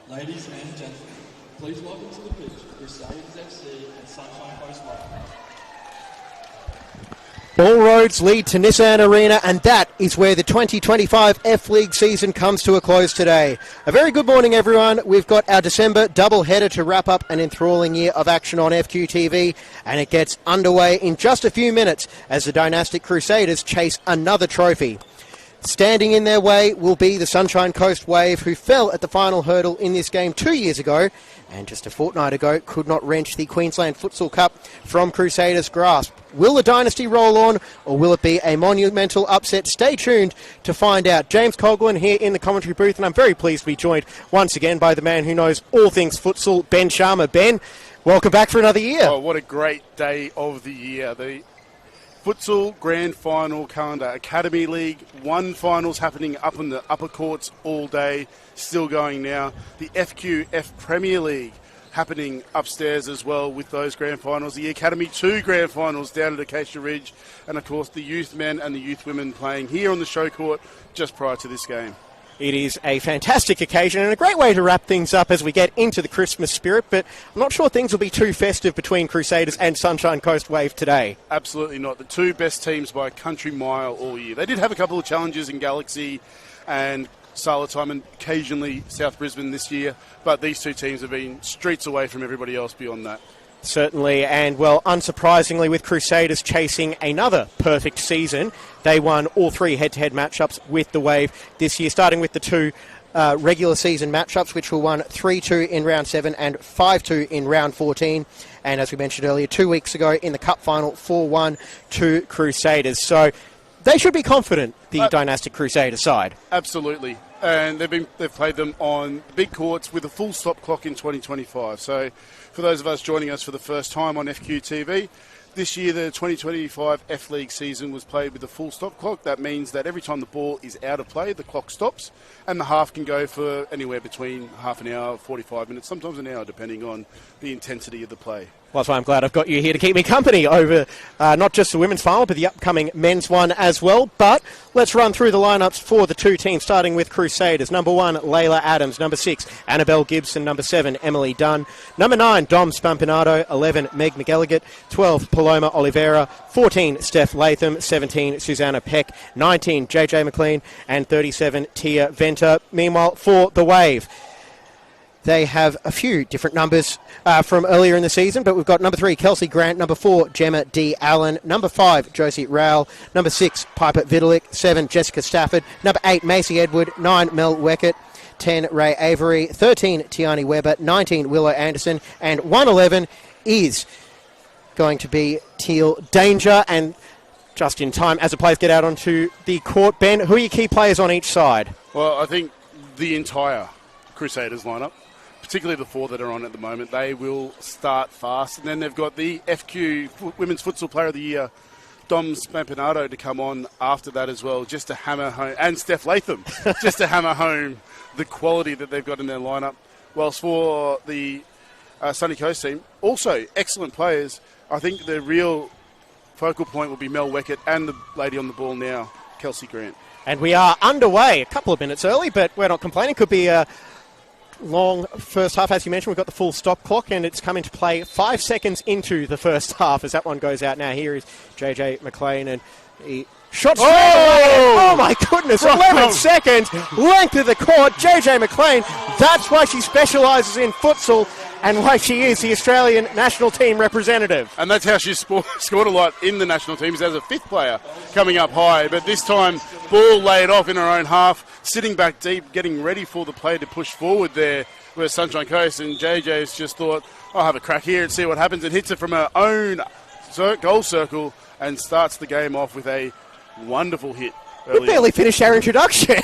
Ladies and gentlemen, please welcome to the pitch Crusaders FC and Sunshine Coast Live. All roads lead to Nissan Arena, and that is where the 2025 F-League season comes to a close today. A very good morning, everyone. We've got our December double-header to wrap up an enthralling year of action on FQTV, and it gets underway in just a few minutes as the dynastic Crusaders chase another trophy. Standing in their way will be the Sunshine Coast Wave, who fell at the final hurdle in this game 2 years ago, and just a fortnight ago could not wrench the Queensland Futsal Cup from Crusaders' grasp. Will the dynasty roll on, or will it be a monumental upset? Stay tuned to find out. James Coghlan here in the commentary booth, and I'm very pleased to be joined once again by the man who knows all things futsal, Ben Sharma. Ben, welcome back for another year. Oh, what a great day of the year. The Futsal Grand Final calendar. Academy League, one finals happening up in the upper courts all day, still going now. The FQF Premier League happening upstairs as well with those grand finals. The Academy 2 grand finals down at Acacia Ridge. And, of course, the youth men and the youth women playing here on the show court just prior to this game. It is a fantastic occasion and a great way to wrap things up as we get into the Christmas spirit, but I'm not sure things will be too festive between Crusaders and Sunshine Coast Wave today. Absolutely not. The two best teams by a country mile all year. They did have a couple of challenges in Galaxy and Salatime and occasionally South Brisbane this year, but these two teams have been streets away from everybody else beyond that. Certainly, and well, unsurprisingly, with Crusaders chasing another perfect season, they won all three head-to-head matchups with the Wave this year, starting with the two regular season matchups, which were won 3-2 in round 7 and 5-2 in round 14. And as we mentioned earlier, 2 weeks ago in the Cup final, 4-1 to Crusaders. So they should be confident, the dynastic Crusader side. Absolutely. And they've played them on big courts with a full stop clock in 2025. So for those of us joining us for the first time on FQTV, this year the 2025 F-League season was played with a full stop clock. That means that every time the ball is out of play, the clock stops, and the half can go for anywhere between half an hour, 45 minutes, sometimes an hour, depending on the intensity of the play. Well, that's why I'm glad I've got you here to keep me company over not just the women's final, but the upcoming men's one as well. But let's run through the lineups for the two teams, starting with Crusaders. Number 1, Layla Adams. Number 6, Annabelle Gibson. Number 7, Emily Dunn. Number 9, Dom Spampinato. 11, Meg McElligott. 12, Paloma Oliveira. 14, Steph Latham. 17, Susanna Peck. 19, JJ McLean. And 37, Tia Venter. Meanwhile, for the Wave, they have a few different numbers from earlier in the season, but we've got number 3, Kelsey Grant. Number 4, Gemma D. Allen. Number 5, Josie Rowell. Number 6, Piper Vitalik. 7, Jessica Stafford. Number 8, Macy Edward. 9, Mel Weckett. 10, Ray Avery. 13, Tiani Weber. 19, Willow Anderson. And 111 is going to be Teal Danger. And just in time, as the players get out onto the court, Ben, who are your key players on each side? Well, I think the entire Crusaders lineup, particularly the 4 that are on at the moment, they will start fast. And then they've got the FQ Women's Futsal Player of the Year, Dom Spampinato, to come on after that as well, just to hammer home, and Steph Latham, just to hammer home the quality that they've got in their lineup. Whilst for the Sunny Coast team, also excellent players. I think the real focal point will be Mel Weckett and the lady on the ball now, Kelsey Grant. And we are underway a couple of minutes early, but we're not complaining. Could be a long first half. As you mentioned, we've got the full stop clock, and it's come into play 5 seconds into the first half as that one goes out. Now here is JJ McLean, and he shot straight away. Oh my goodness, 11 seconds, length of the court. JJ McLean, that's why she specialises in futsal and why she is the Australian national team representative. And that's how she's scored a lot in the national teams as a 5th player coming up high. But this time, ball laid off in her own half, sitting back deep, getting ready for the play to push forward there with Sunshine Coast. And JJ's just thought, I'll have a crack here and see what happens, and hits it from her own goal circle and starts the game off with a Wonderful hit. We barely finished our introduction.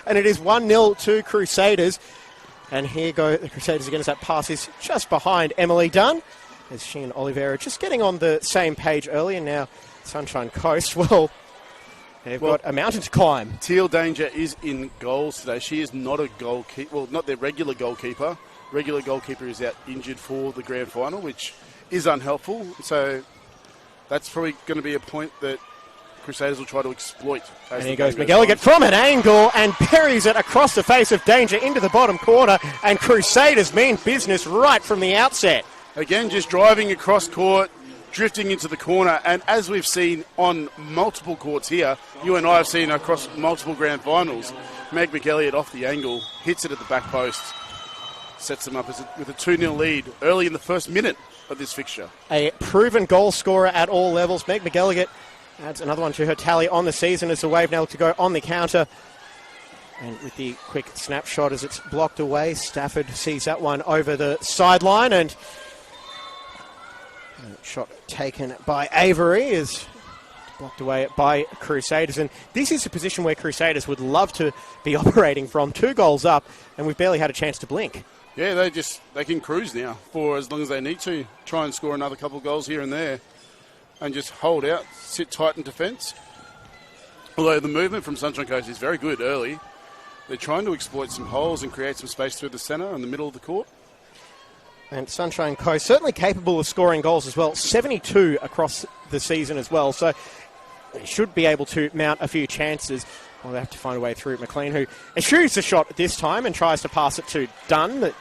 And it is 1-0 to Crusaders. And here go the Crusaders again as that pass is just behind Emily Dunn. As she and Oliveira just getting on the same page earlier. Now Sunshine Coast, well, they've got a mountain to climb. Teal Danger is in goals today. She is not a goalkeeper. Well, not their regular goalkeeper. Regular goalkeeper is out injured for the grand final, which is unhelpful. So that's probably going to be a point that Crusaders will try to exploit. And here goes McElligott from an angle and buries it across the face of Danger into the bottom corner. And Crusaders mean business right from the outset. Again, just driving across court, drifting into the corner. And as we've seen on multiple courts here, you and I have seen across multiple grand finals, Meg McElligott off the angle, hits it at the back post, sets them up with a 2-0 lead early in the first minute of this fixture. A proven goal scorer at all levels. Meg McElligott adds another one to her tally on the season as the Wave now look to go on the counter. And with the quick snapshot as it's blocked away, Stafford sees that one over the sideline, and a shot taken by Avery is blocked away by Crusaders. And this is a position where Crusaders would love to be operating from. 2 goals up, and we've barely had a chance to blink. Yeah, they can cruise now for as long as they need to. Try and score another couple of goals here and there and just hold out, sit tight in defence. Although the movement from Sunshine Coast is very good early. They're trying to exploit some holes and create some space through the centre and the middle of the court. And Sunshine Coast certainly capable of scoring goals as well. 72 across the season as well. So they should be able to mount a few chances. Well, they have to find a way through. McLean, who eschews the shot this time and tries to pass it to Dunn, but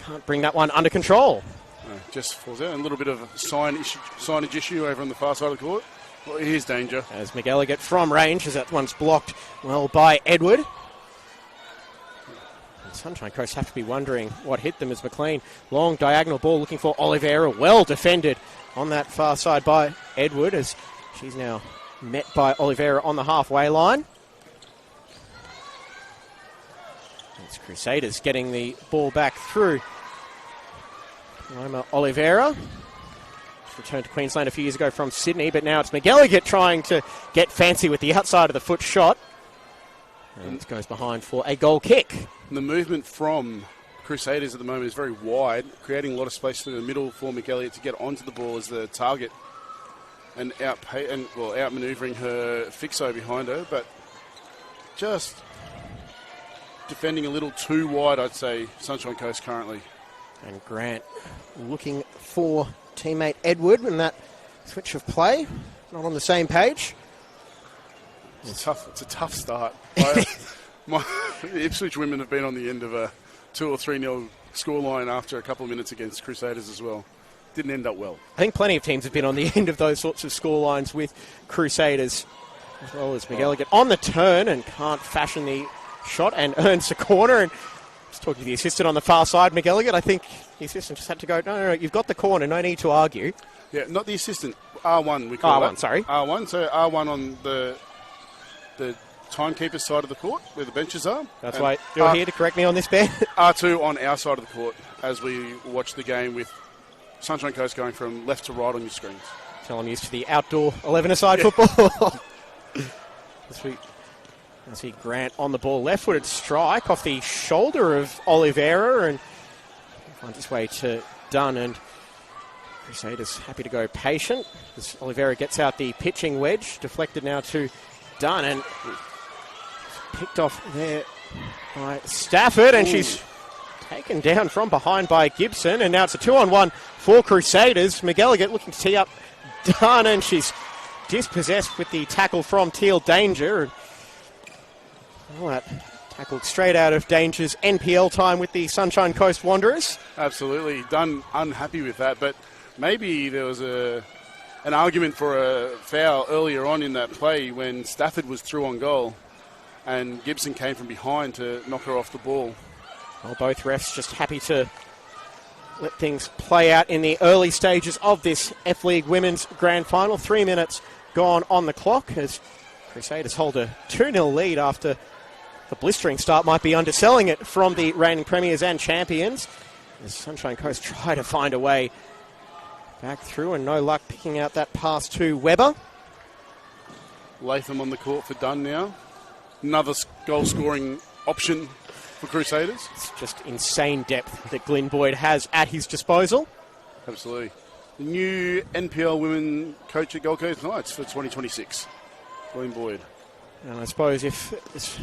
can't bring that one under control. Just falls out. A little bit of a signage issue over on the far side of the court. Well, here's Danger. As McElligott from range, as that one's blocked well by Edward. And Sunshine Coast have to be wondering what hit them as McLean. Long diagonal ball looking for Oliveira. Well defended on that far side by Edward, as she's now met by Oliveira on the halfway line. It's Crusaders getting the ball back through. Paloma Oliveira returned to Queensland a few years ago from Sydney, but now it's McElligott trying to get fancy with the outside of the foot shot. And it goes behind for a goal kick. And the movement from Crusaders at the moment is very wide, creating a lot of space through the middle for McElligott to get onto the ball as the target and outmanoeuvring her fixo behind her, but just defending a little too wide, I'd say, Sunshine Coast currently. And Grant looking for teammate Edward in that switch of play. Not on the same page. It's a tough start. The Ipswich women have been on the end of a 2 or 3-0 scoreline after a couple of minutes against Crusaders as well. Didn't end up well. I think plenty of teams have been on the end of those sorts of scorelines with Crusaders, as well as McElligott on the turn and can't fashion the shot and earns the corner. And just talking to the assistant on the far side, McElligott, I think the assistant just had to go, no, you've got the corner, no need to argue. Yeah, not the assistant, R1 we call R1, sorry. R1, so R1 on the timekeeper's side of the court, where the benches are. That's why you're here to correct me on this, Ben. R2 on our side of the court as we watch the game with Sunshine Coast going from left to right on your screens. Tell I'm used to the outdoor 11-a-side football. I see Grant on the ball, left-footed strike off the shoulder of Oliveira and finds his way to Dunn, and Crusaders happy to go patient as Oliveira gets out the pitching wedge, deflected now to Dunn and picked off there by Stafford, and she's taken down from behind by Gibson, and now it's a 2-on-1 for Crusaders. McElligott looking to tee up Dunn, and she's dispossessed with the tackle from Teal Danger. All that tackled straight out of Danger's NPL time with the Sunshine Coast Wanderers. Absolutely. Dunn unhappy with that, but maybe there was an argument for a foul earlier on in that play when Stafford was through on goal and Gibson came from behind to knock her off the ball. Well, both refs just happy to let things play out in the early stages of this F-League Women's Grand Final. 3 minutes gone on the clock as Crusaders hold a 2-0 lead after the blistering start might be underselling it from the reigning premiers and champions. As Sunshine Coast try to find a way back through and no luck picking out that pass to Weber. Latham on the court for Dunn now. Another goal-scoring option for Crusaders. It's just insane depth that Glyn Boyd has at his disposal. Absolutely. The new NPL women coach at Gold Coast Knights for 2026, Glyn Boyd. And I suppose if it's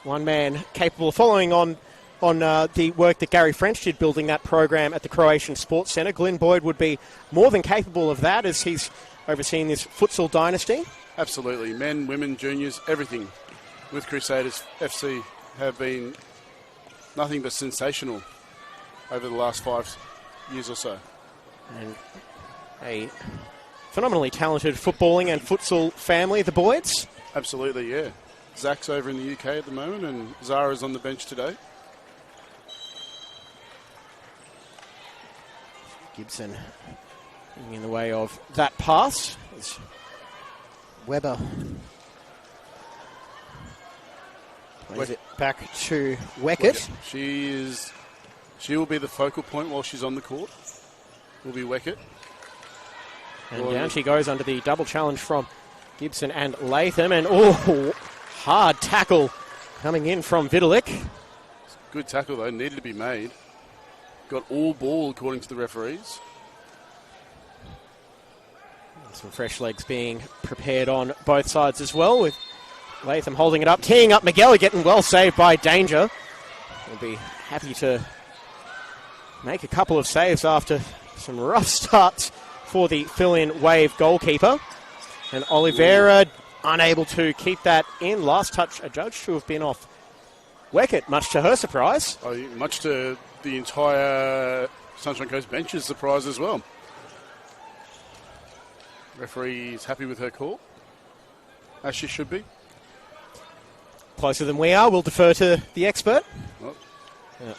one man capable of following on the work that Gary French did building that program at the Croatian Sports Centre, Glyn Boyd would be more than capable of that as he's overseeing this futsal dynasty. Absolutely. Men, women, juniors, everything with Crusaders FC have been nothing but sensational over the last 5 years or so. And a phenomenally talented footballing and futsal family, the Boyds. Absolutely, yeah. Zach's over in the UK at the moment and Zara's on the bench today. Gibson in the way of that pass. As Weber plays it back to Weckett. She will be the focal point while she's on the court. Will be Weckett. And down she goes under the double challenge from Gibson and Latham. And hard tackle coming in from Vitalik. Good tackle though, needed to be made. Got all ball according to the referees. Some fresh legs being prepared on both sides as well, with Latham holding it up, teeing up Miguel, getting well saved by Danger. We'll be happy to make a couple of saves after some rough starts for the fill-in Wave goalkeeper. And Oliveira unable to keep that in. Last touch adjudged to have been off Weckett, much to her surprise. Much to the entire Sunshine Coast bench's surprise as well. Referee is happy with her call, as she should be. Closer than we are, we'll defer to the expert. Well,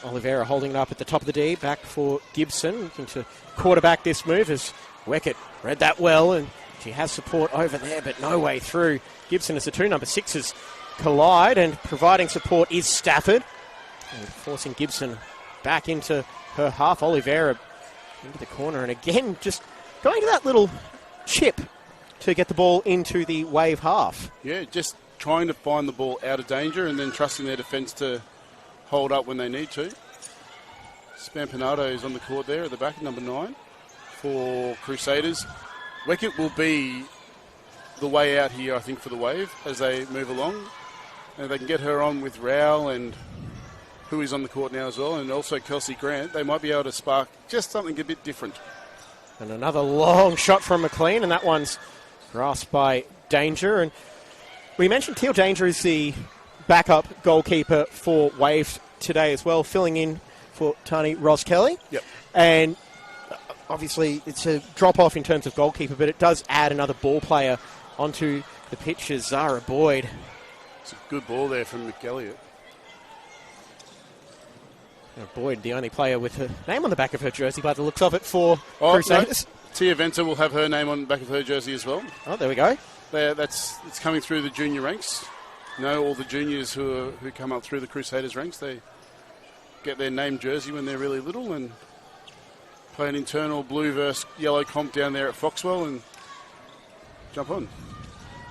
Oliveira holding it up at the top of the D, back for Gibson, looking to quarterback this move as Weckett read that well, and she has support over there, but no way through. Gibson as the two number sixes collide, and providing support is Stafford, and forcing Gibson back into her half. Oliveira into the corner, and again, just going to that little chip to get the ball into the Wave half. Yeah, just trying to find the ball out of danger and then trusting their defence to hold up when they need to. Spampanato is on the court there at the back, number 9 for Crusaders. Weckett will be the way out here, I think, for the Wave as they move along. And they can get her on with Rowell and who is on the court now as well, and also Kelsey Grant. They might be able to spark just something a bit different. And another long shot from McLean, and that one's grasped by Danger. And we mentioned Teal Danger is the backup goalkeeper for Wave today as well, filling in for Tani Ross-Kelly. Yep. And obviously it's a drop-off in terms of goalkeeper, but it does add another ball player onto the pitch as Zara Boyd. It's a good ball there from McElliott. Boyd, the only player with her name on the back of her jersey by the looks of it for Crusaders. No, Tia Venter will have her name on the back of her jersey as well. Oh, there we go. It's coming through the junior ranks. You know, all the juniors who come up through the Crusaders ranks, they get their name jersey when they're really little and play an internal blue versus yellow comp down there at Foxwell and jump on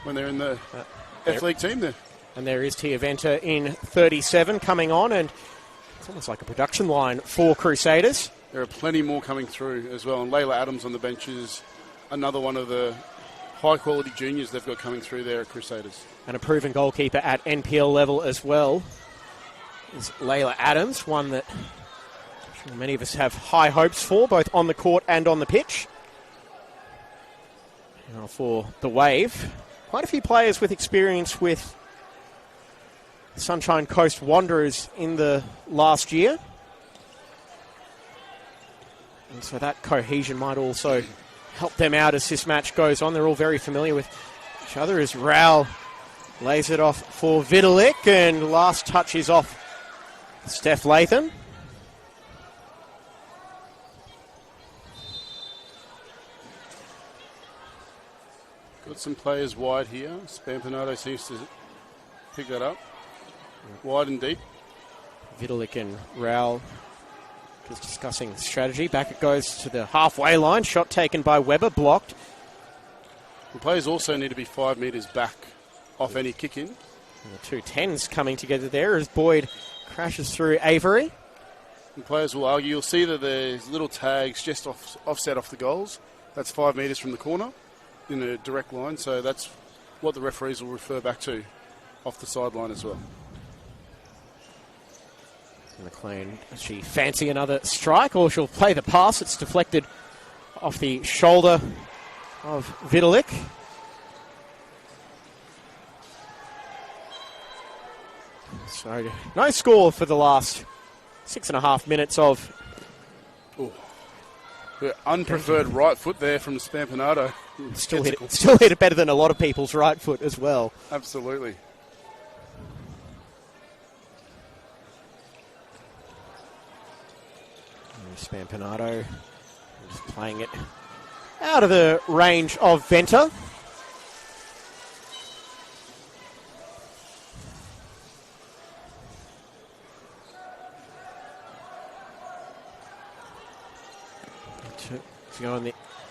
when they're in the F-League team there. And there is Tia Venter in 37 coming on, and it's almost like a production line for Crusaders. There are plenty more coming through as well. And Layla Adams on the bench is another one of the high-quality juniors they've got coming through there at Crusaders. And a proven goalkeeper at NPL level as well is Layla Adams, one that I'm sure many of us have high hopes for, both on the court and on the pitch. Now for the Wave, quite a few players with experience with Sunshine Coast Wanderers in the last year. And so that cohesion might also help them out as this match goes on. They're all very familiar with each other as Rowell lays it off for Vitalik, and last touch is off Steph Latham. Got some players wide here. Spampanato seems to pick that up. Wide and deep. Vitalik and Rowell just discussing strategy. Back it goes to the halfway line. Shot taken by Weber, blocked. The players also need to be 5 metres back off any kick in. And the two tens coming together there as Boyd crashes through Avery. And players will argue, you'll see that there's little tags just offset off the goals. That's 5 metres from the corner in a direct line, so that's what the referees will refer back to off the sideline as well. McLean, does she fancy another strike, or she'll play the pass? It's deflected off the shoulder of Vitalik. So no score for the last 6.5 minutes of... The unpreferred right foot there from Spampinato. Still hit it better than a lot of people's right foot as well. Absolutely. Spampinato just playing it out of the range of Venter.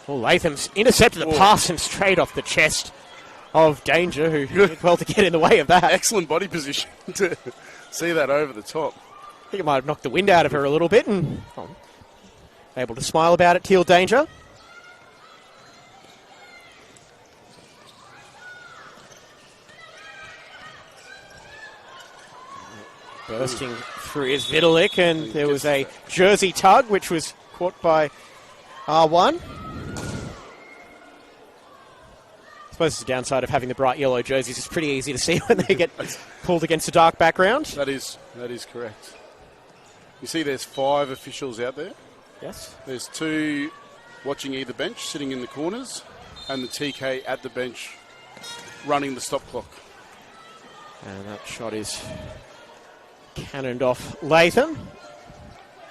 Latham's intercepted the pass and straight off the chest of Danger, who did well to get in the way of that. Excellent body position to see that over the top. I think it might have knocked the wind out of her a little bit, and able to smile about it, Teal Danger. Bursting through is Vitalik, and there was a jersey tug, which was caught by R1. I suppose it's the downside of having the bright yellow jerseys. It's pretty easy to see when they get pulled against a dark background. That is correct. You see there's 5 officials out there. Yes. There's 2 watching either bench, sitting in the corners, and the TK at the bench running the stop clock. And that shot is cannoned off Latham.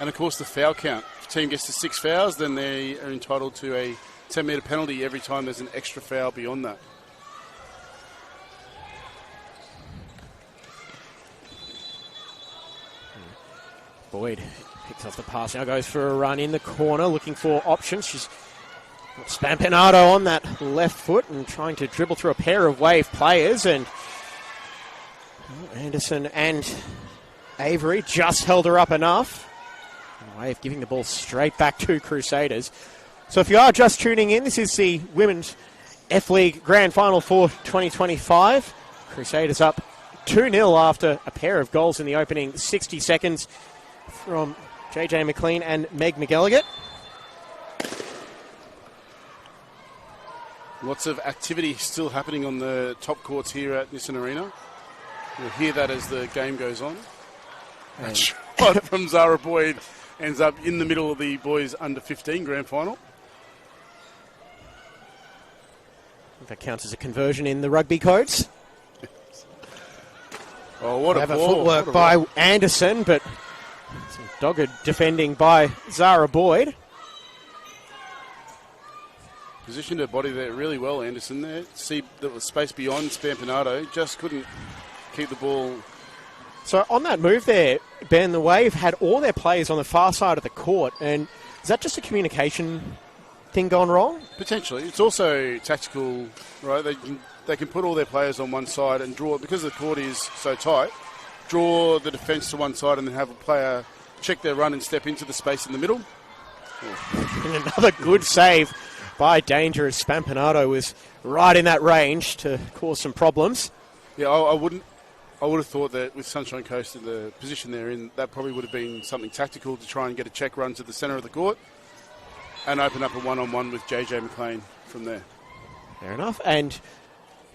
And of course the foul count. If a team gets to 6 fouls, then they are entitled to a 10-metre penalty every time there's an extra foul beyond that. Boyd picks off the pass, now goes for a run in the corner, looking for options. She's got Spampinato on that left foot and trying to dribble through a pair of Wave players, and Anderson and Avery just held her up enough. Wave giving the ball straight back to Crusaders. So if you are just tuning in, this is the Women's F-League Grand Final for 2025. Crusaders up 2-0 after a pair of goals in the opening 60 seconds from JJ McLean and Meg McGilligan. Lots of activity still happening on the top courts here at Nissan Arena. You'll hear that as the game goes on. That shot from Zara Boyd ends up in the middle of the boys under 15 grand final. That counts as a conversion in the rugby codes. Oh, what a ball. Footwork by Anderson, but some dogged defending by Zara Boyd. Positioned her body there really well, Anderson there. See there was space beyond Spampinato, just couldn't keep the ball. So on that move there, Ben, the Wave had all their players on the far side of the court, and is that just a communication thing gone wrong? Potentially. It's also tactical, right? They can put all their players on one side and draw, because the court is so tight, draw the defence to one side and then have a player check their run and step into the space in the middle. And another good save by Danger, as Spampinato was right in that range to cause some problems. Yeah, I would have thought that with Sunshine Coast in the position they're in, that probably would have been something tactical to try and get a check run to the centre of the court and open up a one-on-one with JJ McLean from there. Fair enough. And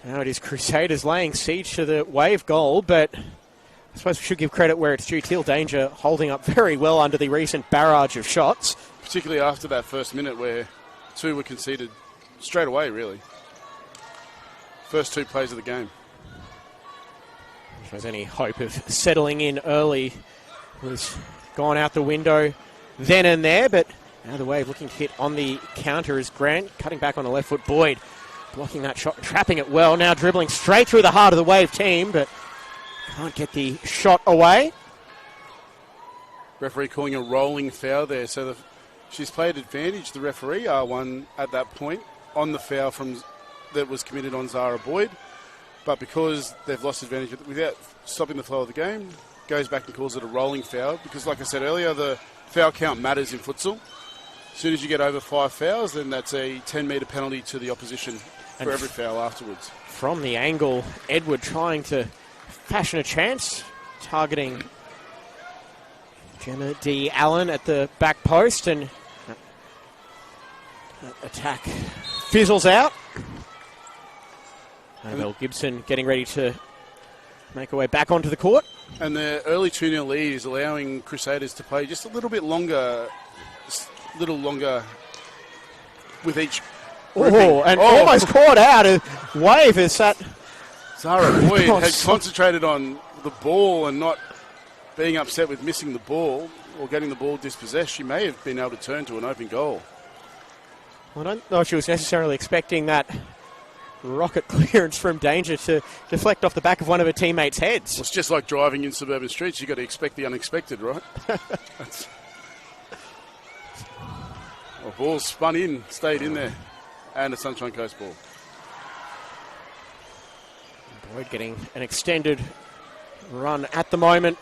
now it is Crusaders laying siege to the Wave goal, but I suppose we should give credit where it's due. Teal Danger holding up very well under the recent barrage of shots. Particularly after that first minute where 2 were conceded straight away, really. First 2 plays of the game. If there's any hope of settling in early, was gone out the window then and there, but now the Wave looking to hit on the counter is Grant, cutting back on the left foot. Boyd blocking that shot, trapping it well, now dribbling straight through the heart of the Wave team, but can't get the shot away. Referee calling a rolling foul there, so she's played advantage, the referee, R1 at that point, on the foul that was committed on Zara Boyd. but because they've lost advantage without stopping the flow of the game, goes back and calls it a rolling foul. Because, like I said earlier, the foul count matters in futsal. As soon as you get over 5 fouls, then that's a 10-metre penalty to the opposition for every foul afterwards. From the angle, Edward trying to fashion a chance, targeting Gemma D. Allen at the back post, and that attack fizzles out. Annabelle Gibson getting ready to make her way back onto the court. And the early 2-0 lead is allowing Crusaders to play just a little bit longer, with each. Almost caught out. A wave is that. Zara Boyd had concentrated on the ball and not being upset with missing the ball or getting the ball dispossessed. She may have been able to turn to an open goal. Well, I don't know if she was necessarily expecting that rocket clearance from Danger to deflect off the back of one of her teammates' heads. Well, it's just like driving in suburban streets. You've got to expect the unexpected, right? Ball spun in, stayed in there, and a Sunshine Coast ball. Boyd getting an extended run at the moment.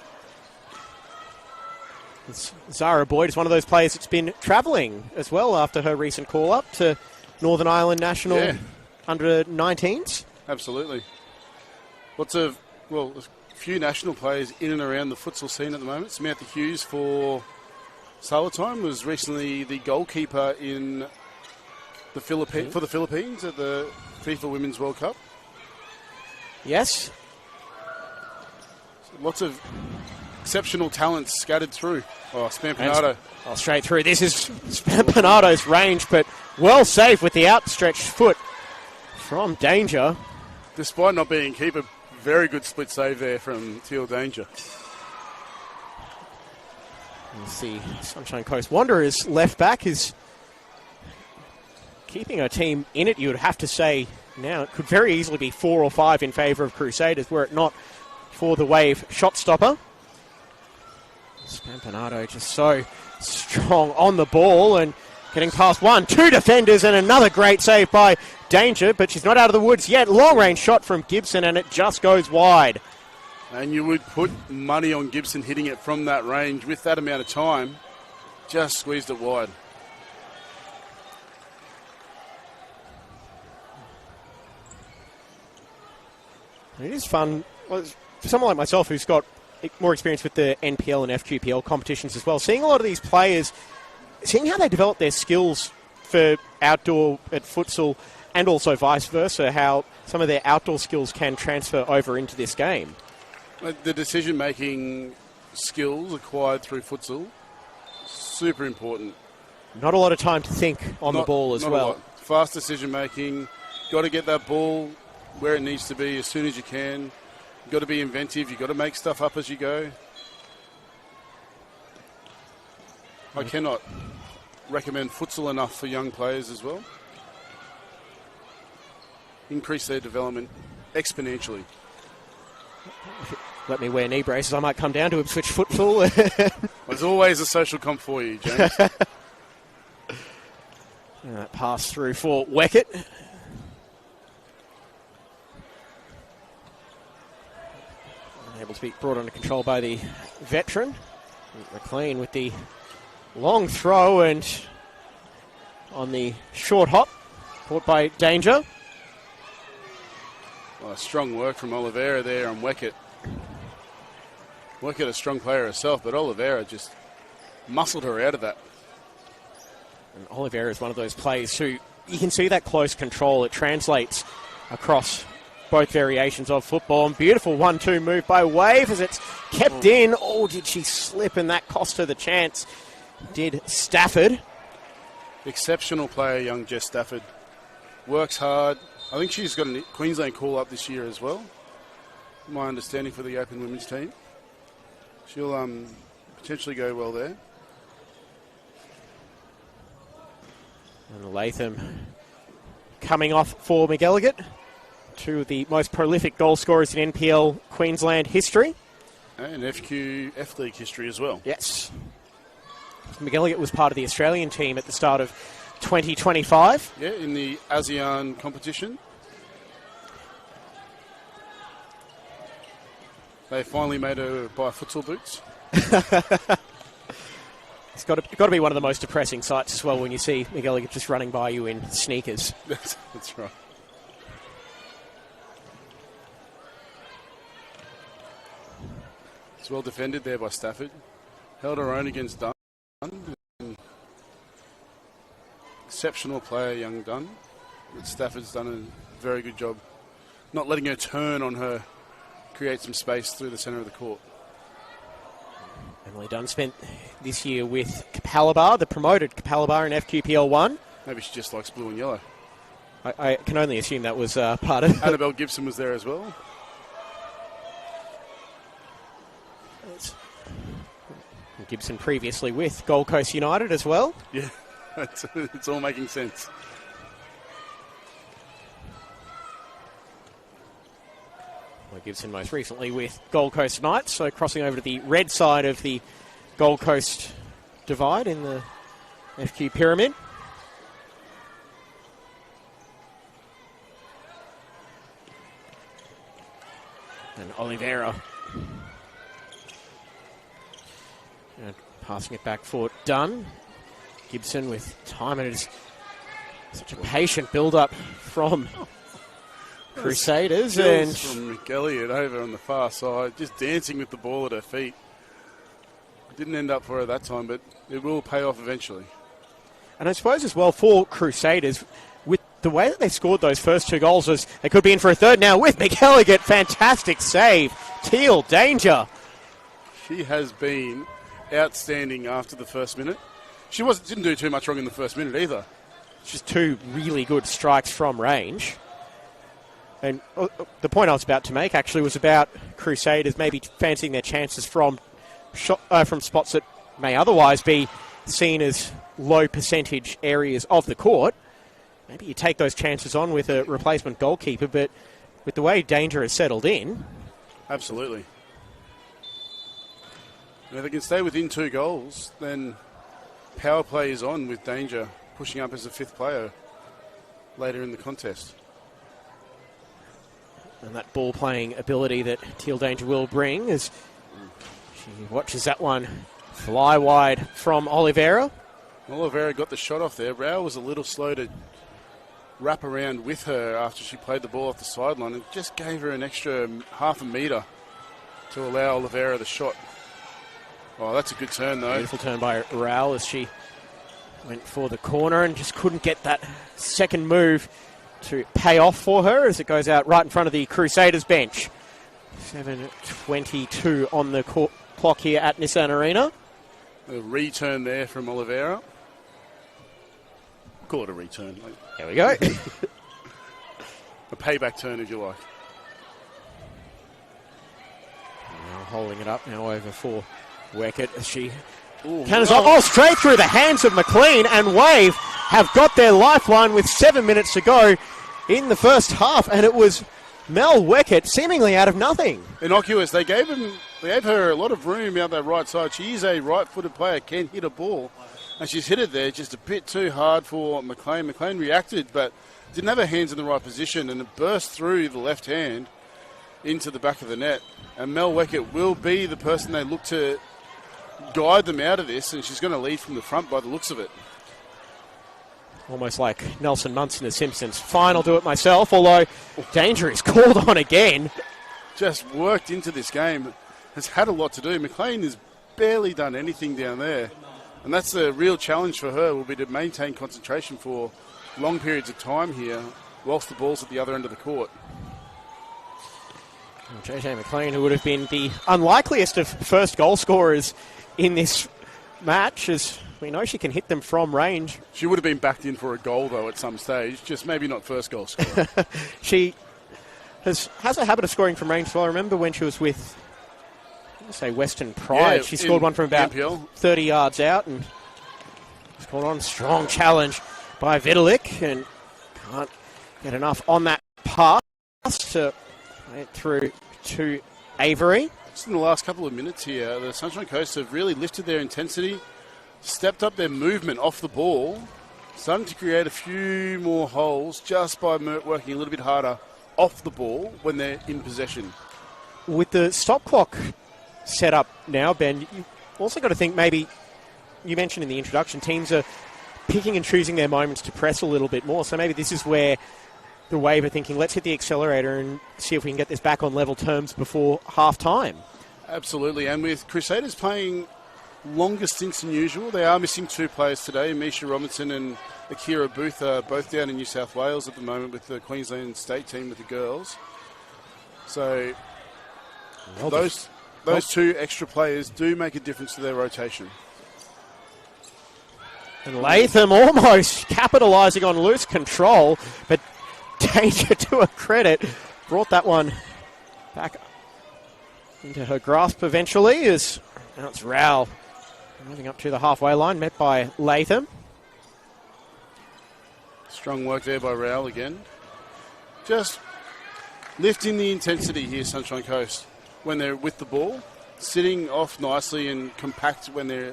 Zara Boyd is one of those players that's been travelling as well after her recent call-up to Northern Ireland National under 19s. Absolutely. A few national players in and around the futsal scene at the moment. Samantha Hughes for Salatime was recently the goalkeeper in the for the Philippines at the FIFA Women's World Cup. Yes. So lots of exceptional talents scattered through. Oh, Spampanado. Straight through. This is Spampanado's range, but well saved with the outstretched foot from Danger. Despite not being keeper, very good split save there from Teal Danger. You see Sunshine Coast Wanderers left back is keeping her team in it, you would have to say. Now it could very easily be 4 or 5 in favour of Crusaders were it not for the wave shot stopper. Spampanado just so strong on the ball and getting past 1, 2 defenders, and another great save by Danger, but she's not out of the woods yet. Long range shot from Gibson and it just goes wide. And you would put money on Gibson hitting it from that range with that amount of time. Just squeezed it wide. It is fun. Well, for someone like myself who's got more experience with the NPL and FQPL competitions as well, seeing a lot of these players, seeing how they develop their skills for outdoor at futsal and also vice versa, how some of their outdoor skills can transfer over into this game. The decision-making skills acquired through futsal, super important. Not a lot of time to think on the ball as well. Fast decision-making, got to get that ball where it needs to be as soon as you can. You've got to be inventive, you've got to make stuff up as you go. I cannot recommend futsal enough for young players as well. Increase their development exponentially. Let me wear knee braces, I might come down to Ipswich futsal. There's always a social comp for you, James. Pass through for Weckett. Able to be brought under control by the veteran. McLean with the long throw and on the short hop, caught by Danger. Well, strong work from Oliveira there on Weckett. Weckett, a strong player herself, but Oliveira just muscled her out of that. And Oliveira is one of those players who you can see that close control. It translates across both variations of football. And beautiful 1-2 move by Wave as it's kept in. Oh, did she slip, and that cost her the chance. Did Stafford. Exceptional player, young Jess Stafford. Works hard. I think she's got a Queensland call-up this year as well. My understanding for the Open Women's team. She'll potentially go well there. And Latham coming off for McElligott, two of the most prolific goal scorers in NPL Queensland history. And F League history as well. Yes. McElligott was part of the Australian team at the start of 2025. Yeah, in the ASEAN competition. They finally made her buy futsal boots. It's got to be one of the most depressing sights as well when you see Miguel just running by you in sneakers. That's right. It's well defended there by Stafford. Held her own against Dunn. Exceptional player, young Dunn. But Stafford's done a very good job not letting her turn on her, create some space through the centre of the court. Emily Dunn spent this year with Capalaba, the promoted Capalaba in FQPL 1. Maybe she just likes blue and yellow. I can only assume that was part of Annabelle Gibson was there as well. Gibson previously with Gold Coast United as well. Yeah, it's all making sense. Gibson most recently with Gold Coast Knights, so crossing over to the red side of the Gold Coast divide in the FQ pyramid. And Oliveira. And passing it back for Dunn. Gibson with time, and it is such a patient build-up from Crusaders. And from McElliott over on the far side, just dancing with the ball at her feet. Didn't end up for her that time, but it will pay off eventually. And I suppose as well for Crusaders, with the way that they scored those first two goals, was they could be in for a third now with McElliott. Fantastic save. Teal, danger. She has been outstanding after the first minute. She didn't do too much wrong in the first minute either. Just two really good strikes from range. And the point I was about to make actually was about Crusaders maybe fancying their chances from spots that may otherwise be seen as low percentage areas of the court. Maybe you take those chances on with a replacement goalkeeper, but with the way danger has settled in. Absolutely. And if they can stay within 2 goals, then power play is on with danger pushing up as a 5th player later in the contest. And that ball-playing ability that Teal Danger will bring as she watches that one fly wide from Oliveira. Oliveira got the shot off there. Rao was a little slow to wrap around with her after she played the ball off the sideline and just gave her an extra half a metre to allow Oliveira the shot. Oh, that's a good turn, though. Beautiful turn by Rao as she went for the corner and just couldn't get that second move to pay off for her as it goes out right in front of the Crusaders bench. 7:22 on the clock here at Nissan Arena. A return there from Oliveira. Call it a return. There we go. A payback turn, if you like. Now holding it up now over for Weckett as she Ooh, straight through the hands of McLean, and Wave have got their lifeline with 7 minutes to go in the first half, and it was Mel Weckett seemingly out of nothing. Innocuous. They gave her a lot of room out that right side. She is a right-footed player, can hit a ball, and she's hit it there just a bit too hard for McLean. McLean reacted, but didn't have her hands in the right position, and it burst through the left hand into the back of the net. And Mel Weckett will be the person they look to guide them out of this, and she's going to lead from the front by the looks of it. Almost like Nelson Munson as Simpsons. Fine, I'll do it myself, although danger is called on again. Just worked into this game, has had a lot to do. McLean has barely done anything down there, and that's the real challenge for her, will be to maintain concentration for long periods of time here whilst the ball's at the other end of the court. JJ McLean, who would have been the unlikeliest of first goal scorers in this match, as we know she can hit them from range. She would have been backed in for a goal, though, at some stage, just maybe not first goal scorer. She has a habit of scoring from range. So I remember when she was with, Western Pride, she scored one from about NPL. 30 yards out, and scored on. Strong challenge by Vitalik, and can't get enough on that pass to play it through to Avery. Just in the last couple of minutes here, the Sunshine Coast have really lifted their intensity, stepped up their movement off the ball, starting to create a few more holes just by working a little bit harder off the ball when they're in possession. with the stop clock set up now, Ben, you also got to think maybe, you mentioned in the introduction, teams are picking and choosing their moments to press a little bit more. So maybe this is where the Wave are thinking, let's hit the accelerator and see if we can get this back on level terms before half time. Absolutely, and with Crusaders playing longer stints than usual, they are missing 2 players today. Misha Robinson and Akira Booth are both down in New South Wales at the moment with the Queensland state team with the girls. So those 2 extra players do make a difference to their rotation. And Latham almost capitalising on loose control, but Danger, to her credit, brought that one back into her grasp eventually. Now it's Rowell moving up to the halfway line, met by Latham. Strong work there by Rowell again. Just lifting the intensity here, Sunshine Coast, when they're with the ball. Sitting off nicely and compact when they're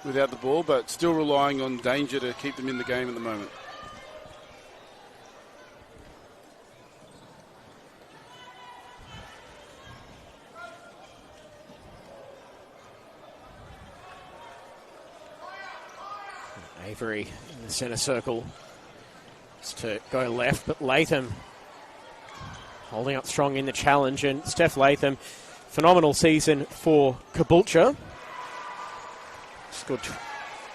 without the ball, but still relying on Danger to keep them in the game at the moment. Avery in the centre circle just to go left, but Latham holding up strong in the challenge, and Steph Latham, phenomenal season for Caboolture. Scored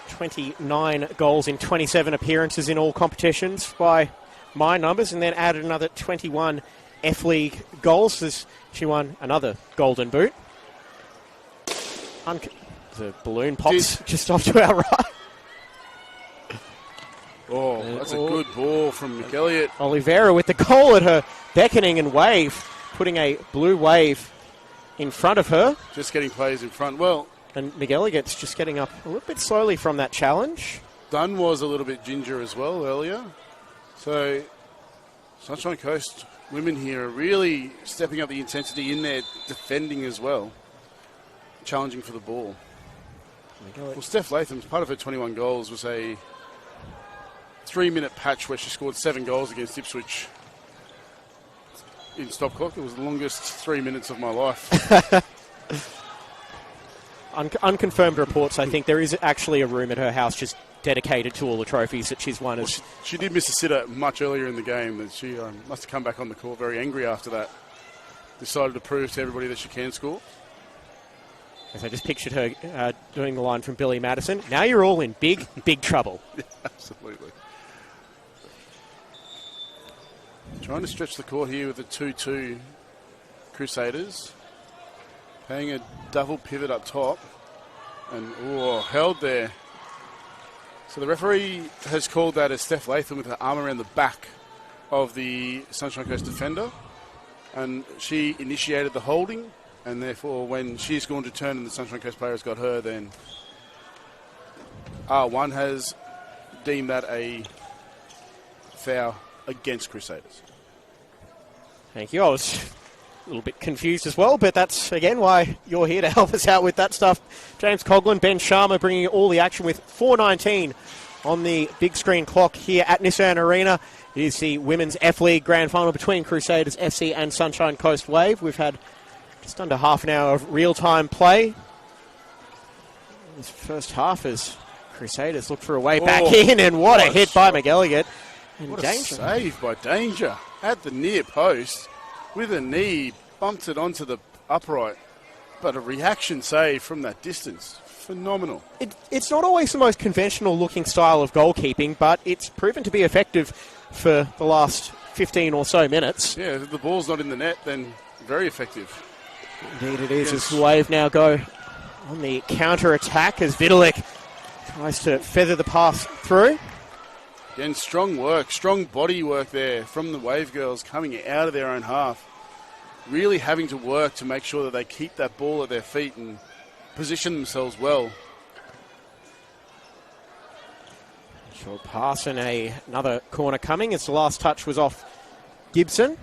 29 goals in 27 appearances in all competitions by my numbers, and then added another 21 F-League goals as she won another Golden Boot. The balloon pops just off to our right. Oh, that's a good ball from McElliott. Oliveira with the goal at her beckoning and wave, putting a blue wave in front of her. Just getting players in front. Well, and McElligot's just getting up a little bit slowly from that challenge. Dunn was a little bit ginger as well earlier. So Sunshine Coast women here are really stepping up the intensity in their defending as well. Challenging for the ball. Well, Steph Latham's part of her 21 goals was a 3-minute patch where she scored 7 goals against Ipswich in stop clock. It was the longest 3 minutes of my life. Unconfirmed reports, I think there is actually a room at her house just dedicated to all the trophies that she's won. She did miss a sitter much earlier in the game, and she must have come back on the court very angry after that. Decided to prove to everybody that she can score. As I just pictured her doing the line from Billy Madison. Now you're all in big, big trouble. Yeah, absolutely. Trying to stretch the court here with the 2-2 Crusaders. Playing a double pivot up top. And, held there. So the referee has called that as Steph Latham with her arm around the back of the Sunshine Coast defender. And she initiated the holding. And therefore, when she's going to turn and the Sunshine Coast player has got her, then R1 has deemed that a foul against Crusaders. Thank you. I was a little bit confused as well, but that's, again, why you're here to help us out with that stuff. James Coughlin, Ben Sharma bringing all the action with 4:19 on the big screen clock here at Nissan Arena. It is the Women's F-League Grand Final between Crusaders FC and Sunshine Coast Wave. We've had just under half an hour of real-time play. This first half as Crusaders look for a way back in, and what a hit by McElligott. What a save by Danger at the near post with a knee, bumped it onto the upright. But a reaction save from that distance. Phenomenal. It's not always the most conventional looking style of goalkeeping, but it's proven to be effective for the last 15 or so minutes. Yeah, if the ball's not in the net, then very effective. Indeed it is, as the Wave now go on the counter-attack as Vitalik tries to feather the pass through. Again, strong work, strong body work there from the Wave girls coming out of their own half. Really having to work to make sure that they keep that ball at their feet and position themselves well. Short pass and another corner coming as the last touch was off Gibson.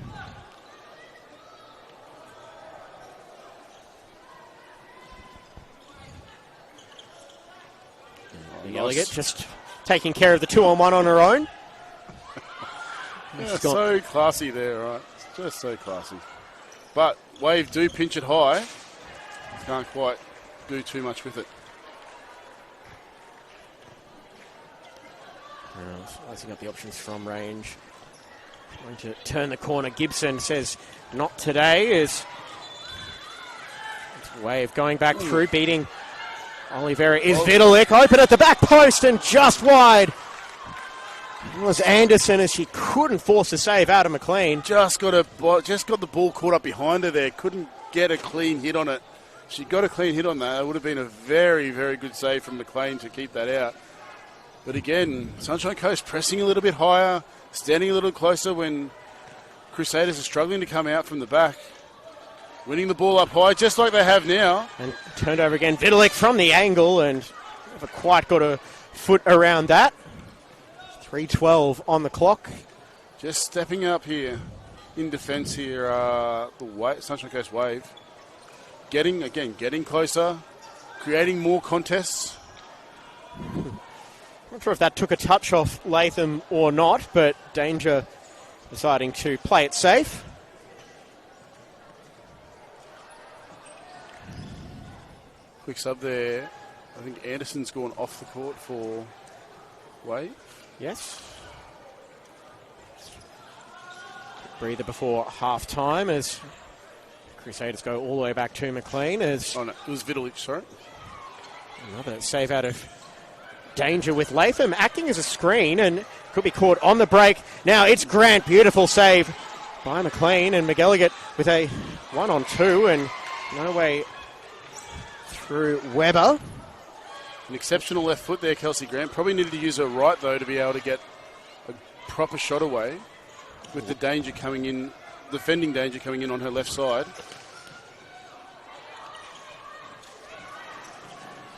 Elliott just taking care of the 2-on-1 on her own. Yeah, so classy there, right? Just so classy. But Wave do pinch it high. Can't quite do too much with it. Slicing up the options from range. Going to turn the corner. Gibson says not today. Is Wave going back through, beating Oliveira. Is Vitalik open at the back post and just wide. It was Anderson as she couldn't force a save out of McLean. Just got the ball caught up behind her there. Couldn't get a clean hit on it. She got a clean hit on that. It would have been a very, very good save from McLean to keep that out. But again, Sunshine Coast pressing a little bit higher, standing a little closer when Crusaders are struggling to come out from the back. Winning the ball up high, just like they have now. And turned over again. Vitalik from the angle and never quite got a foot around that. 3:12 on the clock. Just stepping up here in defence here, the Sunshine Coast Wave. Getting closer, creating more contests. Not sure if that took a touch off Latham or not, but Danger deciding to play it safe. Quick sub there. I think Anderson's gone off the court for Wave. Yes. Breather before half-time as Crusaders go all the way back to McLean. As it was Vitalik, sorry. Another save out of Danger with Latham acting as a screen and could be caught on the break. Now it's Grant. Beautiful save by McLean and McElligott with a 1-on-2 and no way through Weber. An exceptional left foot there, Kelsey Grant. Probably needed to use her right, though, to be able to get a proper shot away with the danger coming in, defending Danger coming in on her left side.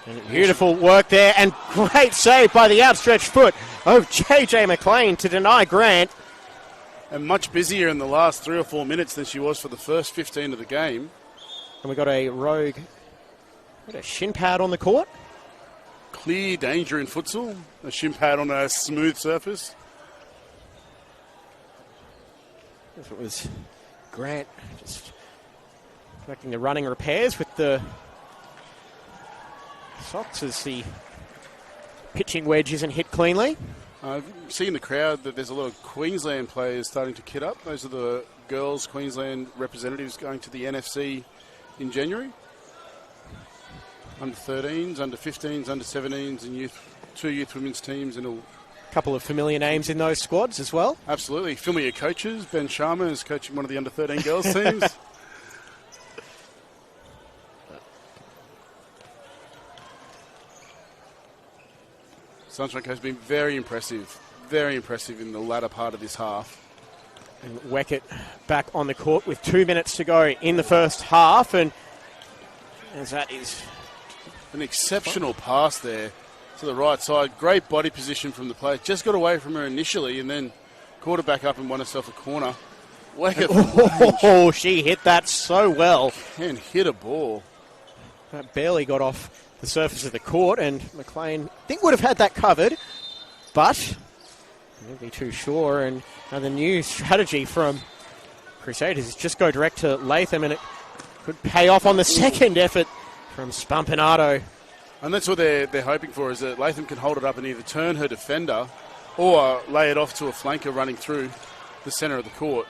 And beautiful work there and great save by the outstretched foot of JJ McLean to deny Grant. And much busier in the last 3 or 4 minutes than she was for the first 15 of the game. And we got a rogue, a shin pad on the court. Clear danger in futsal. A shin pad on a smooth surface. If it was Grant just collecting the running repairs with the socks as the pitching wedge isn't hit cleanly. I've seen in the crowd that there's a lot of Queensland players starting to kit up. Those are the girls' Queensland representatives going to the NFC in January. Under 13s, under 15s, under 17s, and two youth women's teams. And a couple of familiar names in those squads as well. Absolutely. Familiar coaches. Ben Sharma is coaching one of the under 13 girls' teams. Sunshine Coast has been very impressive in the latter part of this half. And Weckett back on the court with 2 minutes to go in the first half, and as that is an exceptional pass there to the right side. Great body position from the player. Just got away from her initially and then caught her back up and won herself a corner. Weckett. Oh, she hit that so well. Can hit a ball. That barely got off the surface of the court, and McLean I think would have had that covered, but wouldn't be too sure. And the new strategy from Crusaders is just go direct to Latham, and it could pay off on the second effort from Spampinato. And that's what they're hoping for, is that Latham can hold it up and either turn her defender or lay it off to a flanker running through the centre of the court.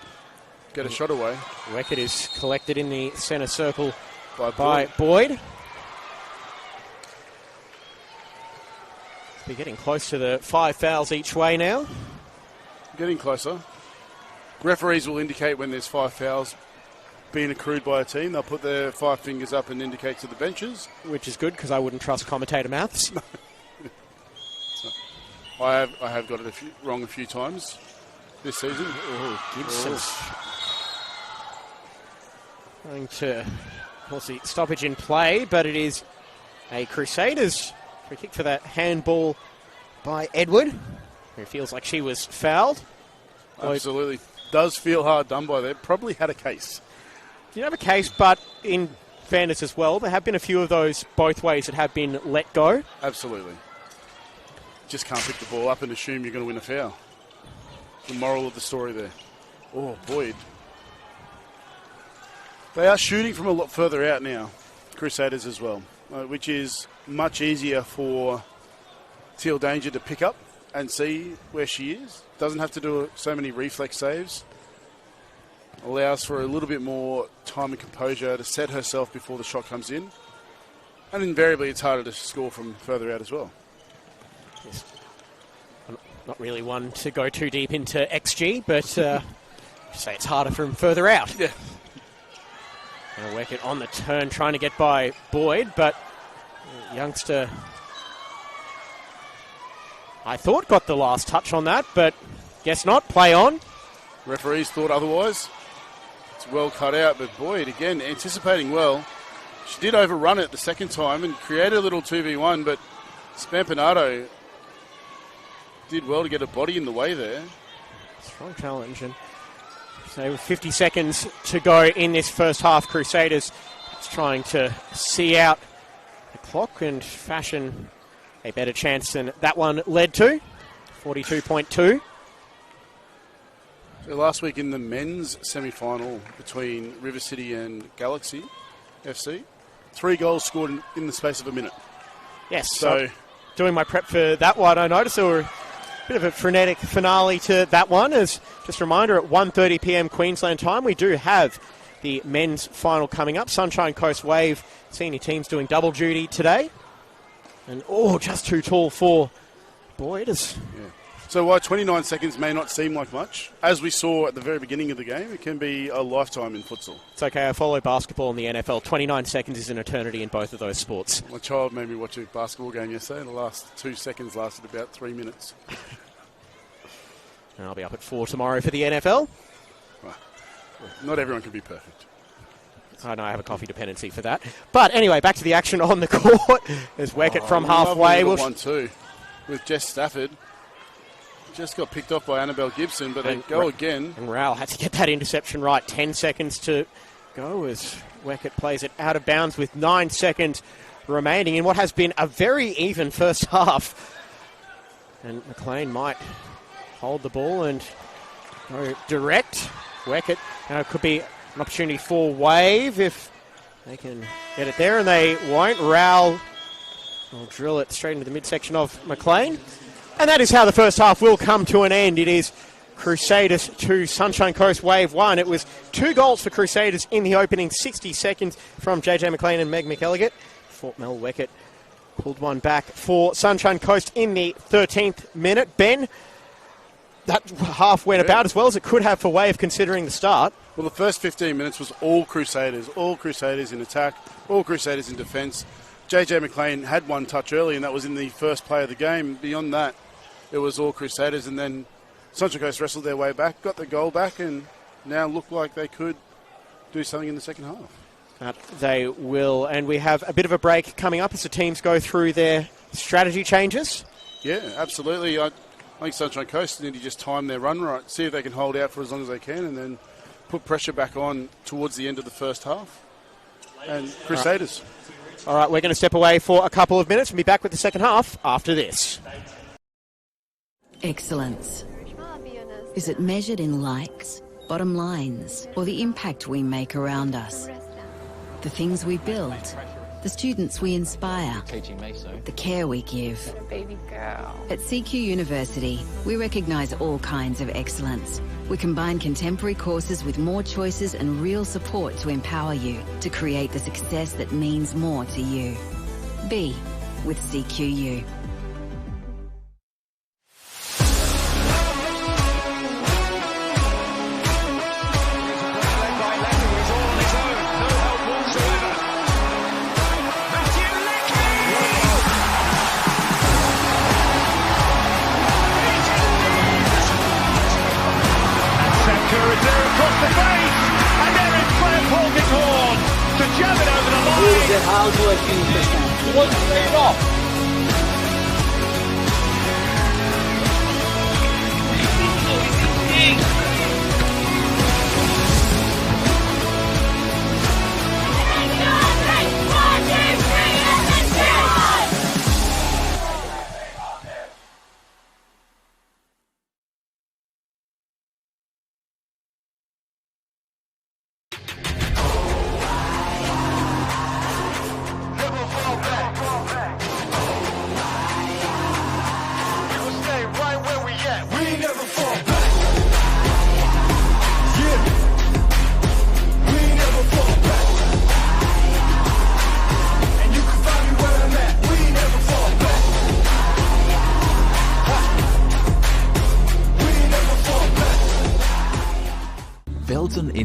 Get a shot away. Weckett is collected in the centre circle by Boyd. We're getting close to the 5 fouls each way now. Getting closer. Referees will indicate when there's 5 fouls being accrued by a team. They'll put their 5 fingers up and indicate to the benches. Which is good, because I wouldn't trust commentator mouths. I have got it wrong a few times this season. Gibson. Going to, of course, the stoppage in play, but it is a Crusaders free kick for that handball by Edward, who feels like she was fouled. Absolutely. Does feel hard done by there. Probably had a case. You have a case, but in fairness as well, there have been a few of those both ways that have been let go. Absolutely. Just can't pick the ball up and assume you're going to win a foul. The moral of the story there. Oh, Boyd. They are shooting from a lot further out now, Crusaders as well, which is much easier for Teal Danger to pick up and see where she is. Doesn't have to do so many reflex saves. Allows for a little bit more time and composure to set herself before the shot comes in. And invariably it's harder to score from further out as well. Yes. Not really one to go too deep into XG, but say it's harder from further out. Yeah. And Weckett on the turn trying to get by Boyd, but youngster, I thought, got the last touch on that, but guess not. Play on. Referees thought otherwise. It's well cut out, but Boyd, again, anticipating well. She did overrun it the second time and created a little 2v1, but Spampinato did well to get a body in the way there. Strong challenge. And so with 50 seconds to go in this first half, Crusaders is trying to see out the clock and fashion a better chance than that one led to. 42.2. So last week in the men's semi-final between River City and Galaxy FC, 3 goals scored in the space of a minute. Yes, So doing my prep for that one, I noticed there were a bit of a frenetic finale to that one. As just a reminder, at 1:30 p.m. Queensland time, we do have the men's final coming up. Sunshine Coast Wave senior teams doing double duty today. And, just too tall for Boyd. yeah. So while 29 seconds may not seem like much, as we saw at the very beginning of the game, it can be a lifetime in futsal. It's okay, I follow basketball in the NFL. 29 seconds is an eternity in both of those sports. My child made me watch a basketball game yesterday, and the last 2 seconds lasted about 3 minutes. And I'll be up at 4 tomorrow for the NFL. Well, not everyone can be perfect. I know I have a coffee dependency for that. But anyway, back to the action on the court. There's Weckett from halfway. Lovely one too, with Jess Stafford. Just got picked off by Annabelle Gibson, but they go again. And Rowell had to get that interception right. 10 seconds to go as Weckett plays it out of bounds with 9 seconds remaining in what has been a very even first half. And McLean might hold the ball and go direct. Weckett could be an opportunity for Wave if they can get it there, and they won't. Rowell will drill it straight into the midsection of McLean. And that is how the first half will come to an end. It is Crusaders 2, Sunshine Coast Wave 1. It was 2 goals for Crusaders in the opening 60 seconds from JJ McLean and Meg McElligott. Fort Mel Weckett pulled one back for Sunshine Coast in the 13th minute. Ben, that half went about as well as it could have for Wave considering the start. Well, the first 15 minutes was all Crusaders in attack, all Crusaders in defence. JJ McLean had one touch early, and that was in the first play of the game. Beyond that, it was all Crusaders, and then Sunshine Coast wrestled their way back, got the goal back, and now look like they could do something in the second half. They will, and we have a bit of a break coming up as the teams go through their strategy changes. Yeah, absolutely. I think Sunshine Coast need to just time their run right, see if they can hold out for as long as they can, and then put pressure back on towards the end of the first half. And Crusaders. All right, we're going to step away for a couple of minutes and be back with the second half after this. Excellence. Is it measured in likes, bottom lines, or the impact we make around us? The things we build, the students we inspire, the care we give. Baby girl. At CQ University, we recognise all kinds of excellence. We combine contemporary courses with more choices and real support to empower you to create the success that means more to you. Be with CQU. How do I finish this time? One straight off.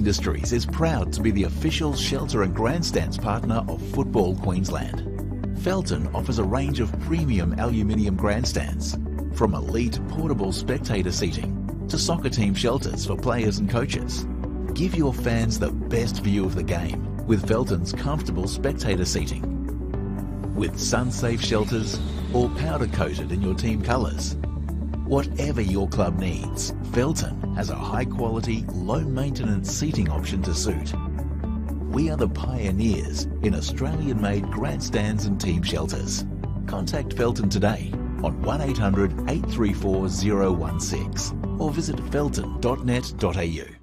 Industries is proud to be the official shelter and grandstands partner of Football Queensland. Felton offers a range of premium aluminium grandstands, from elite portable spectator seating to soccer team shelters for players and coaches. Give your fans the best view of the game with Felton's comfortable spectator seating. With sun-safe shelters or powder-coated in your team colours. Whatever your club needs, Felton has a high-quality, low-maintenance seating option to suit. We are the pioneers in Australian-made grandstands and team shelters. Contact Felton today on 1800 834 016 or visit felton.net.au.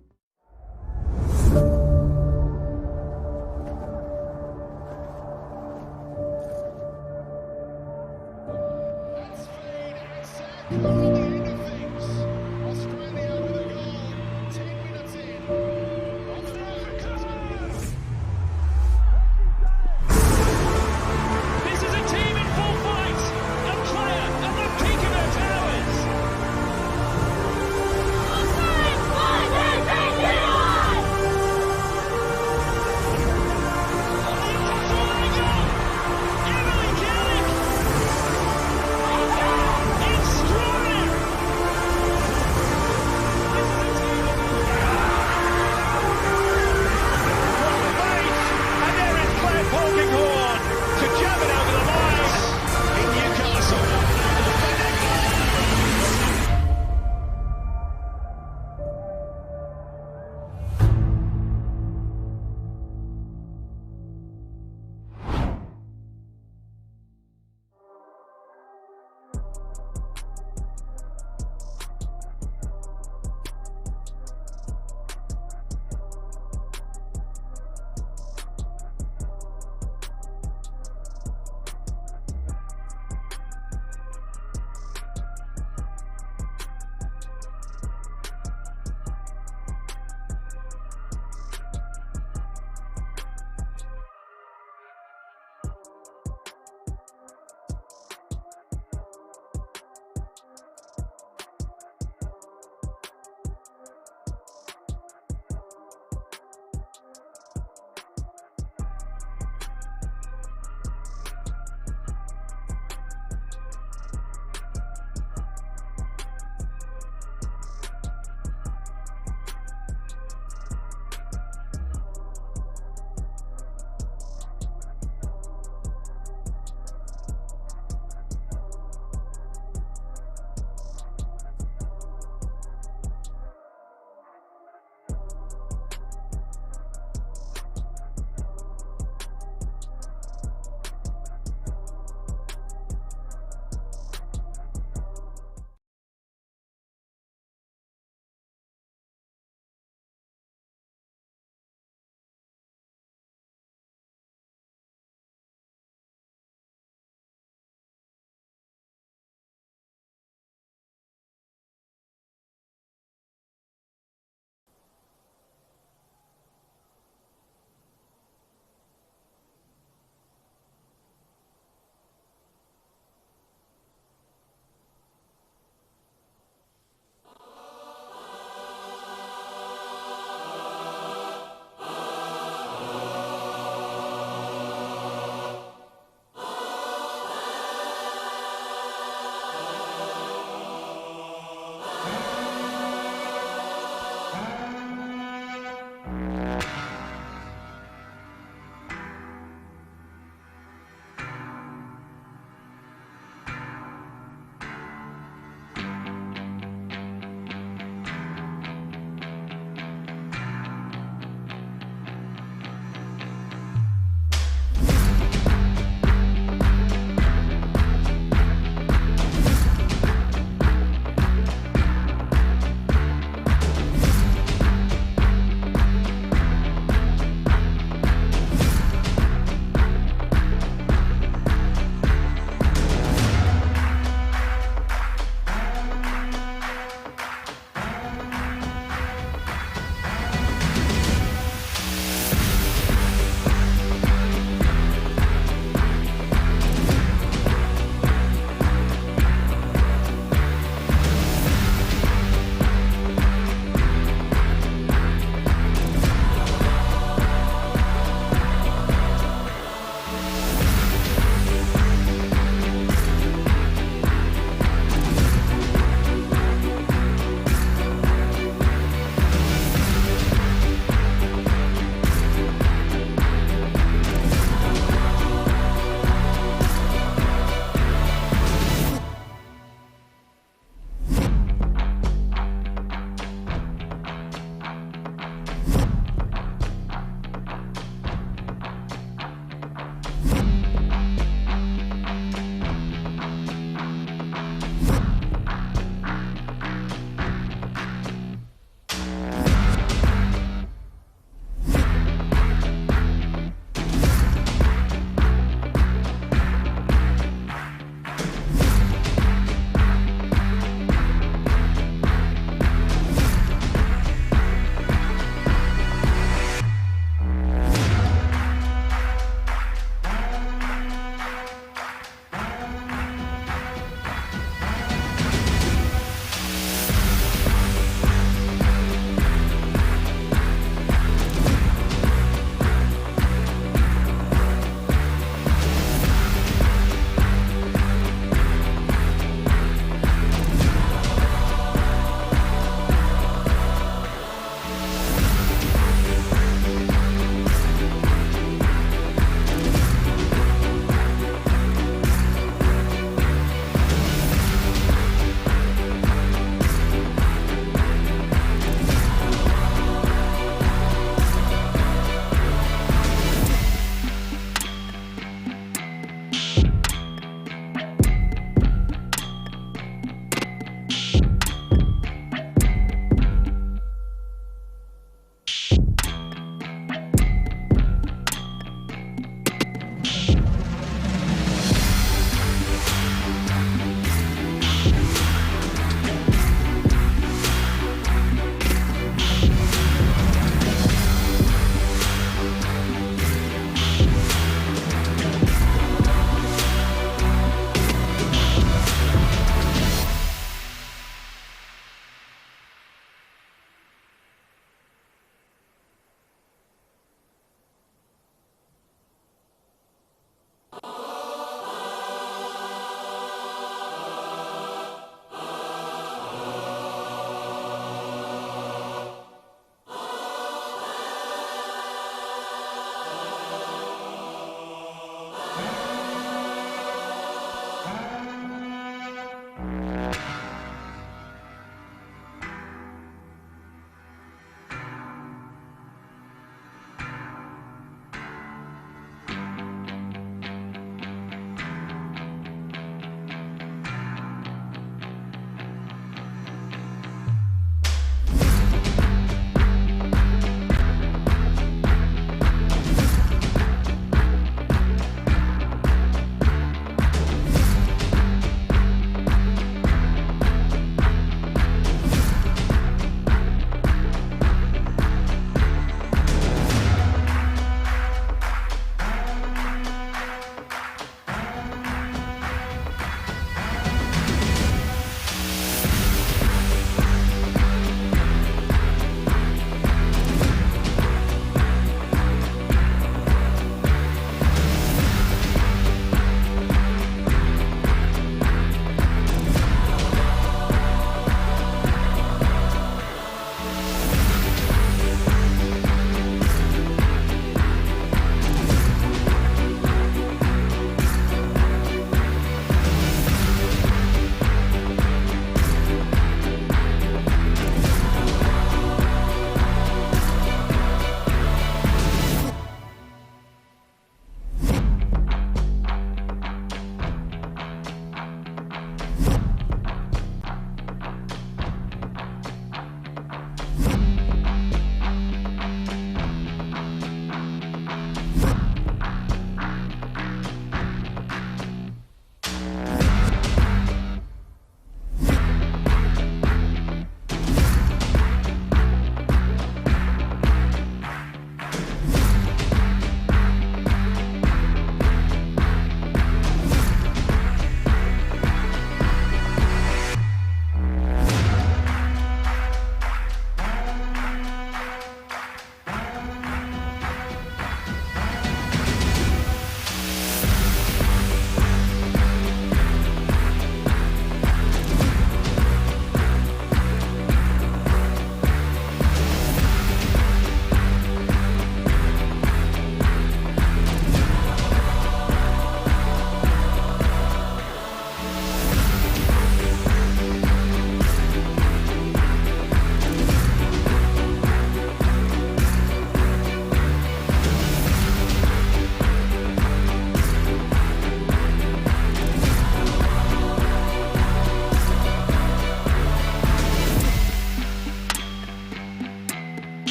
Extraordinary!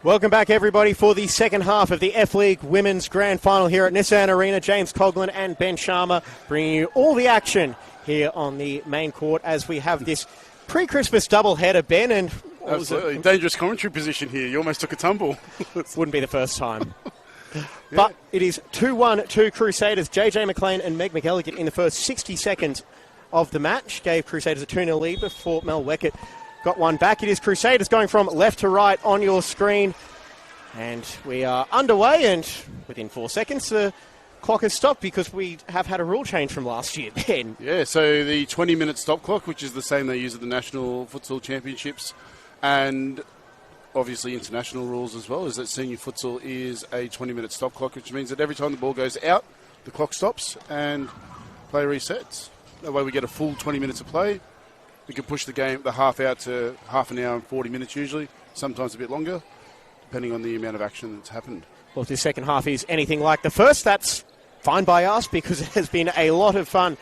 Welcome back, everybody, for the second half of the F-League Women's Grand Final here at Nissan Arena. James Coughlin and Ben Sharma bringing you all the action here on the main court as we have this pre-Christmas doubleheader, Ben. And absolutely dangerous commentary position here. You almost took a tumble. Wouldn't be the first time. But it is 2-1 to Crusaders. JJ McLean and Meg McElligott in the first 60 seconds of the match gave Crusaders a 2-0 lead before Mel Weckett got one back. It is Crusaders going from left to right on your screen. And we are underway, and within 4 seconds, the clock has stopped because we have had a rule change from last year, Ben. Yeah, so the 20-minute stop clock, which is the same they use at the National Futsal Championships, and obviously international rules as well, is that senior futsal is a 20-minute stop clock, which means that every time the ball goes out, the clock stops and play resets. That way we get a full 20 minutes of play. We can push the half out to half an hour and 40 minutes usually, sometimes a bit longer, depending on the amount of action that's happened. Well, if this second half is anything like the first, that's fine by us because it has been a lot of fun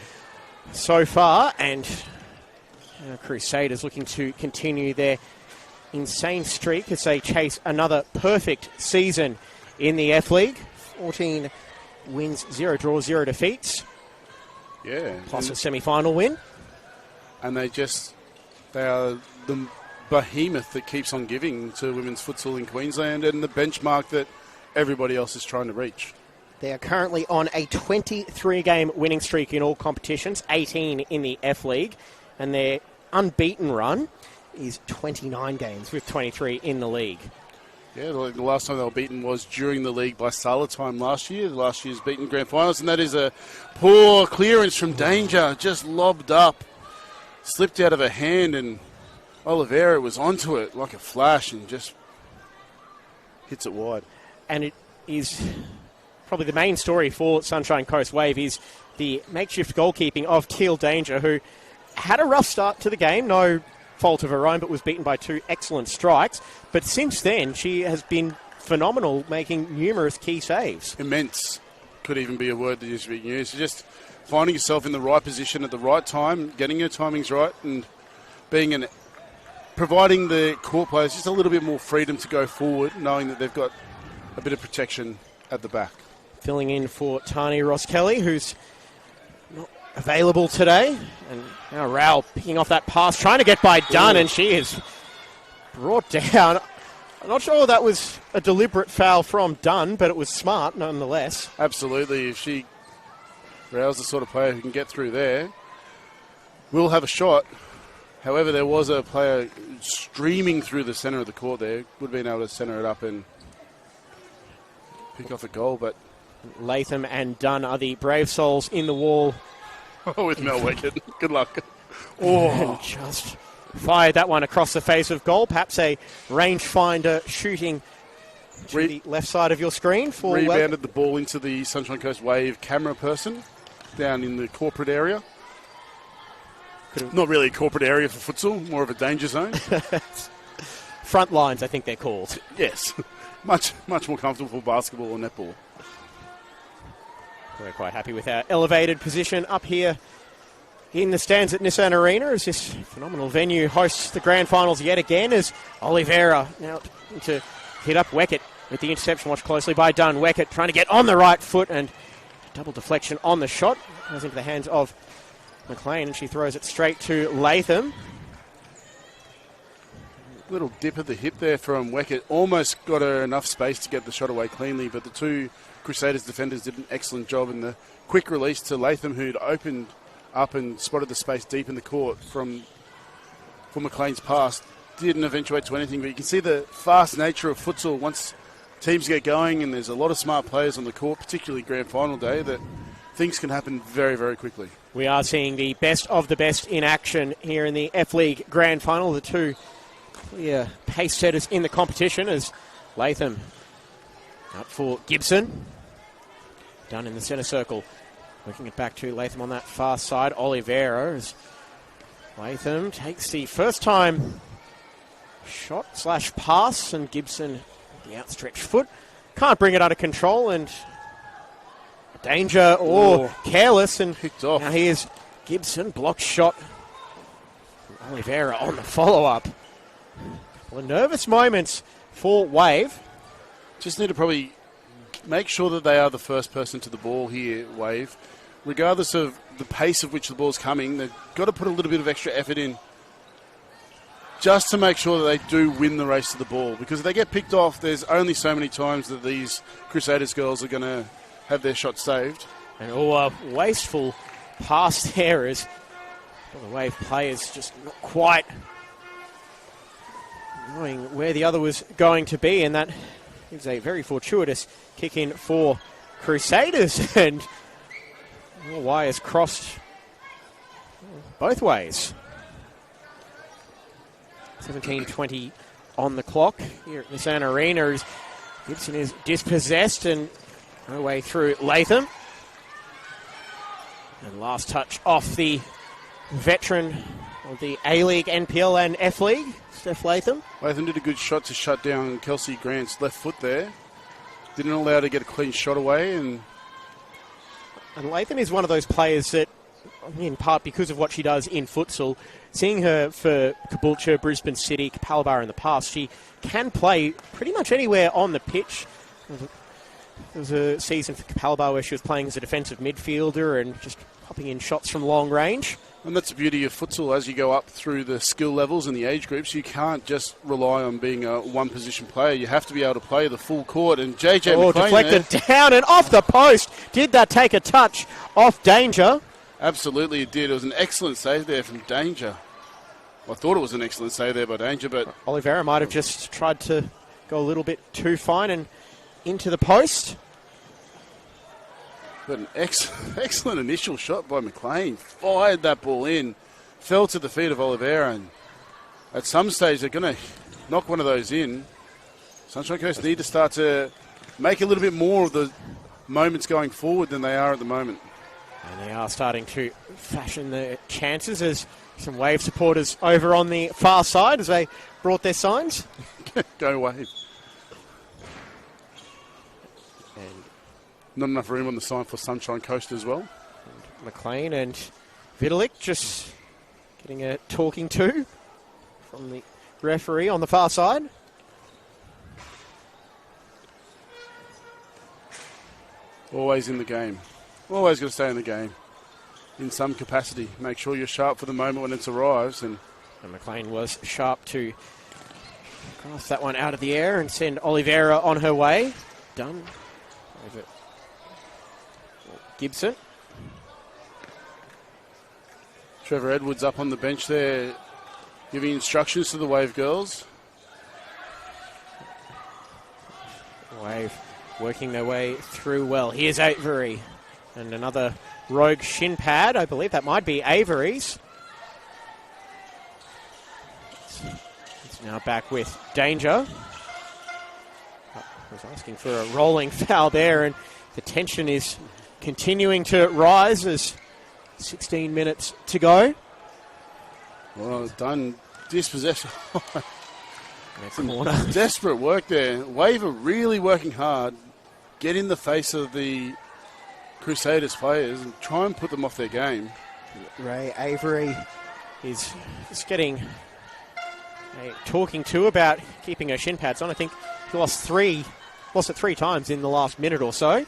so far. And Crusaders looking to continue their insane streak as they chase another perfect season in the F-League. 14 wins, 0 draws, 0 defeats. Yeah. Plus a semi-final win. And they are the behemoth that keeps on giving to women's futsal in Queensland and the benchmark that everybody else is trying to reach. They are currently on a 23-game winning streak in all competitions, 18 in the F-League, and their unbeaten run is 29 games with 23 in the league. Yeah, the last time they were beaten was during the league by Salatime last year. Last year's beaten grand finals, and that is a poor clearance from Danger, just lobbed up. Slipped out of her hand, and Oliveira was onto it like a flash and just hits it wide. And it is probably the main story for Sunshine Coast Wave is the makeshift goalkeeping of Teal Danger, who had a rough start to the game, no fault of her own, but was beaten by 2 excellent strikes. But since then, she has been phenomenal, making numerous key saves. Immense could even be a word that is being used. Just finding yourself in the right position at the right time, getting your timings right, and providing the court players just a little bit more freedom to go forward, knowing that they've got a bit of protection at the back. Filling in for Tani Ross-Kelly, who's not available today. And now Rao picking off that pass, trying to get by Dunn, and she is brought down. I'm not sure that was a deliberate foul from Dunn, but it was smart nonetheless. Absolutely. If Rao's the sort of player who can get through there, will have a shot. However, there was a player streaming through the centre of the court there. Would have been able to centre it up and pick off a goal, but Latham and Dunn are the brave souls in the wall. With Mel Weckett. Good luck. And just fired that one across the face of goal. Perhaps a rangefinder shooting to the left side of your screen. For rebounded the ball into the Sunshine Coast Wave camera person down in the corporate area. Not really a corporate area for futsal, more of a danger zone. Front lines, I think they're called. Yes. Much more comfortable for basketball or netball. We're quite happy with our elevated position up here in the stands at Nissan Arena as this phenomenal venue hosts the grand finals yet again as Oliveira now to hit up Weckett with the interception. Watched closely by Dunn. Weckett trying to get on the right foot and double deflection on the shot. Goes into the hands of McLean and she throws it straight to Latham. Little dip at the hip there from Weckett. Almost got her enough space to get the shot away cleanly, but the 2 Crusaders defenders did an excellent job in the quick release to Latham, who'd opened up and spotted the space deep in the court for McLean's pass. Didn't eventuate to anything, but you can see the fast nature of futsal once teams get going and there's a lot of smart players on the court, particularly grand final day, that things can happen very, very quickly. We are seeing the best of the best in action here in the F-League Grand Final. The 2 clear pace setters in the competition as Latham out for Gibson. Down in the centre circle. Working it back to Latham on that far side. Oliveira as Latham takes the first time shot/pass and Gibson the outstretched foot. Can't bring it under control and danger or careless and picked off. Now here's Gibson, blocked shot. Oliveira on the follow-up. Well, nervous moments for Wave. Just need to probably make sure that they are the first person to the ball here, Wave. Regardless of the pace of which the ball's coming, they've got to put a little bit of extra effort in just to make sure that they do win the race to the ball. Because if they get picked off, there's only so many times that these Crusaders girls are going to have their shot saved. And a wasteful pass there as the Wave players just not quite knowing where the other was going to be, and that is a very fortuitous kick in for Crusaders, and the wires crossed both ways. 17:20 on the clock here at Nissan Arena. Gibson is dispossessed and no way through Latham. And last touch off the veteran of the A-League, NPL and F-League, Steph Latham. Latham did a good shot to shut down Kelsey Grant's left foot there. Didn't allow her to get a clean shot away. And Latham is one of those players that, in part because of what she does in futsal, seeing her for Caboolture, Brisbane City, Capalaba in the past, she can play pretty much anywhere on the pitch. There was a season for Capalaba where she was playing as a defensive midfielder and just popping in shots from long range. And that's the beauty of futsal. As you go up through the skill levels and the age groups, you can't just rely on being a one-position player. You have to be able to play the full court. And JJ McLean deflected down and off the post. Did that take a touch off Danger? Absolutely it did. It was an excellent save there from Danger. I thought it was an excellent save there by Danger, but Oliveira might have just tried to go a little bit too fine and into the post. But an excellent initial shot by McLean. Fired that ball in, fell to the feet of Oliveira, and at some stage they're going to knock one of those in. Sunshine Coast need to start to make a little bit more of the moments going forward than they are at the moment. And they are starting to fashion their chances as some Wave supporters over on the far side as they brought their signs. Go Wave. Not enough room on the sign for Sunshine Coast as well. And McLean and Vitalik just getting a talking to from the referee on the far side. Always in the game. Always got to stay in the game in some capacity. Make sure you're sharp for the moment when it arrives. And McLean was sharp to cross that one out of the air and send Oliveira on her way. Done. Over Gibson. Trevor Edwards up on the bench there, giving instructions to the Wave girls. Wave working their way through well. Here's Avery. And another rogue shin pad. I believe that might be Avery's. It's now back with Danger. I was asking for a rolling foul there, and the tension is continuing to rise as 16 minutes to go. Well done. Dispossession. Corner. Desperate work there. Wave are really working hard. Get in the face of the Crusaders players and try and put them off their game. Ray Avery is getting a talking to about keeping her shin pads on. I think he lost it 3 times in the last minute or so.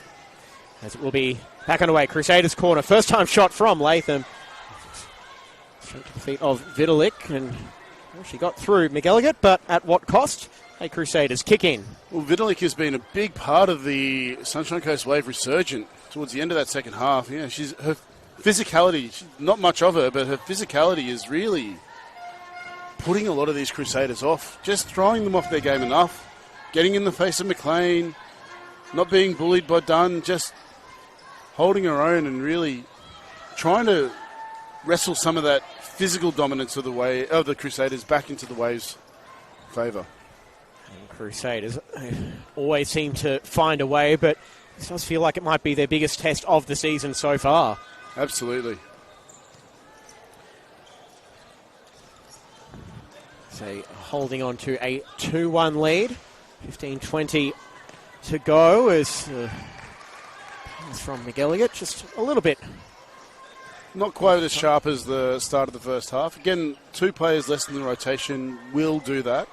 As it will be back underway. Crusaders corner. First time shot from Latham. Straight to the feet of Vitalik. And well, she got through McElligott, but at what cost? A Crusaders kick in. Well, Vitalik has been a big part of the Sunshine Coast Wave resurgent towards the end of that second half. Yeah, her physicality, not much of her, but her physicality is really putting a lot of these Crusaders off. Just throwing them off their game enough. Getting in the face of McLean. Not being bullied by Dunn. Just holding her own and really trying to wrestle some of that physical dominance of the Crusaders back into the Waves' favour. Crusaders always seem to find a way, but it does feel like it might be their biggest test of the season so far. Absolutely. So holding on to a 2-1 lead. 15:20 to go as pass from McElligott, just a little bit. Not quite as sharp as the start of the first half. Again, 2 players less than the rotation will do that.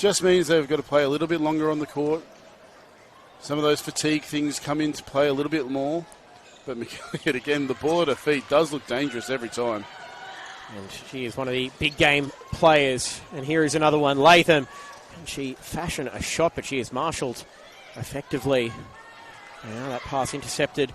Just means they've got to play a little bit longer on the court. Some of those fatigue things come into play a little bit more. But McElligott, again, the ball at her feet does look dangerous every time. And she is one of the big game players. And here is another one, Latham. And she fashioned a shot, but she is marshalled effectively. Now that pass intercepted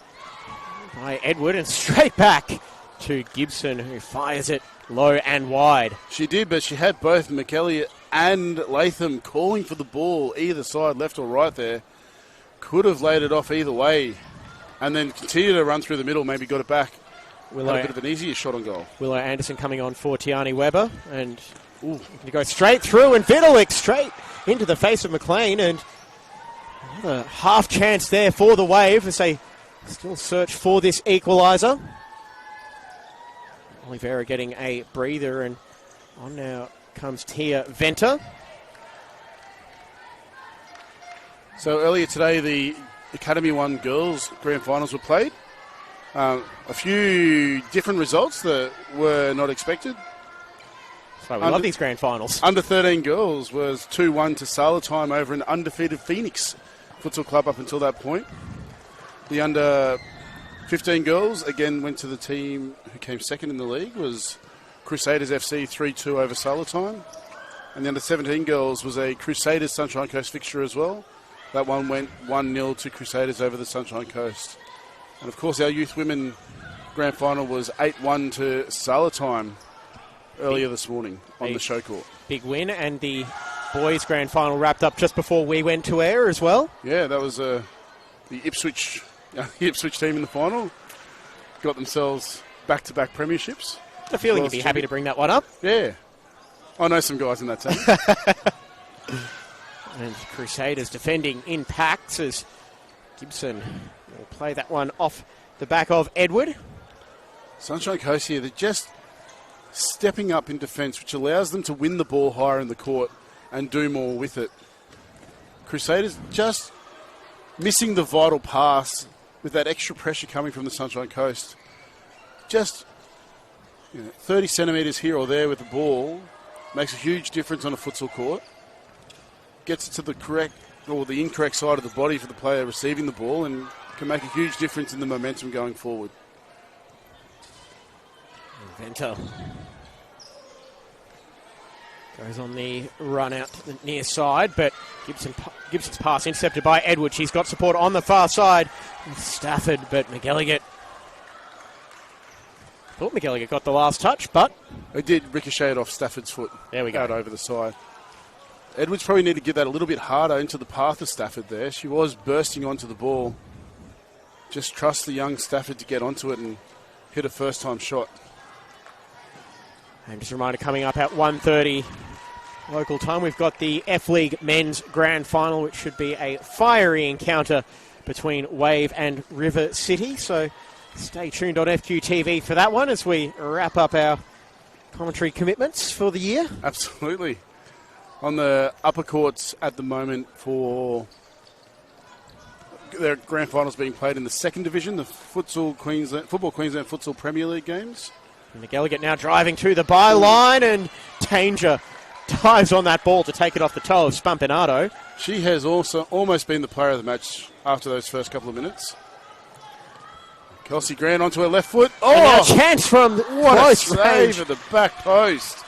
by Edward and straight back to Gibson, who fires it low and wide. She did, but she had both McElligott and Latham calling for the ball either side, left or right there. Could have laid it off either way and then continued to run through the middle, maybe got it back. Had a bit of an easier shot on goal. Willow Anderson coming on for Tiani Weber, and to go straight through, and Vitalik straight into the face of McLean, and another half chance there for the Wave as they still search for this equaliser. Oliveira getting a breather, and on now comes Tia Venter. So earlier today, the Academy 1 girls grand finals were played. A few different results that were not expected. So we love these grand finals. Under 13 girls was 2-1 to Salatime over an undefeated Phoenix futsal club up until that point. The under 15 girls again went to the team who came second in the league, was Crusaders FC 3-2 over Salatime. And the under 17 girls was a Crusaders Sunshine Coast fixture as well. That one went 1-0 to Crusaders over the Sunshine Coast. And of course our youth women grand final was 8-1 to Salatime earlier this morning on the show court. Big win, and the boys grand final wrapped up just before we went to air as well. Yeah, that was the Ipswich team in the final. Got themselves back-to-back premierships. I feel you'd be happy to bring that one up. Yeah. I know some guys in that team. And Crusaders defending in packs as Gibson will play that one off the back of Edward. Sunshine Coast here, they're just stepping up in defence, which allows them to win the ball higher in the court and do more with it. Crusaders just missing the vital pass with that extra pressure coming from the Sunshine Coast. Just 30 centimetres here or there with the ball makes a huge difference on a futsal court. Gets it to the correct or the incorrect side of the body for the player receiving the ball and can make a huge difference in the momentum going forward. Venter goes on the run out to the near side, but Gibson's pass intercepted by Edward. She's got support on the far side. Stafford, but McElligott. Thought McElligott got the last touch, but It did ricochet off Stafford's foot. There we go. Out over the side. Edwards probably need to get that a little bit harder into the path of Stafford there. She was bursting onto the ball. Just trust the young Stafford to get onto it and hit a first-time shot. And just a reminder, coming up at 1:30 local time, we've got the F-League Men's Grand Final, which should be a fiery encounter between Wave and River City. So stay tuned on FQTV for that one as we wrap up our commentary commitments for the year. Absolutely. On the upper courts at the moment for their grand finals being played in the second division, the Football Queensland Futsal Premier League games. McElligott now driving to the byline, and Danger dives on that ball to take it off the toe of Spampinato. She has also almost been the player of the match after those first couple of minutes. Kelsey Grant onto her left foot. And now a chance from what close a range. save at the back post.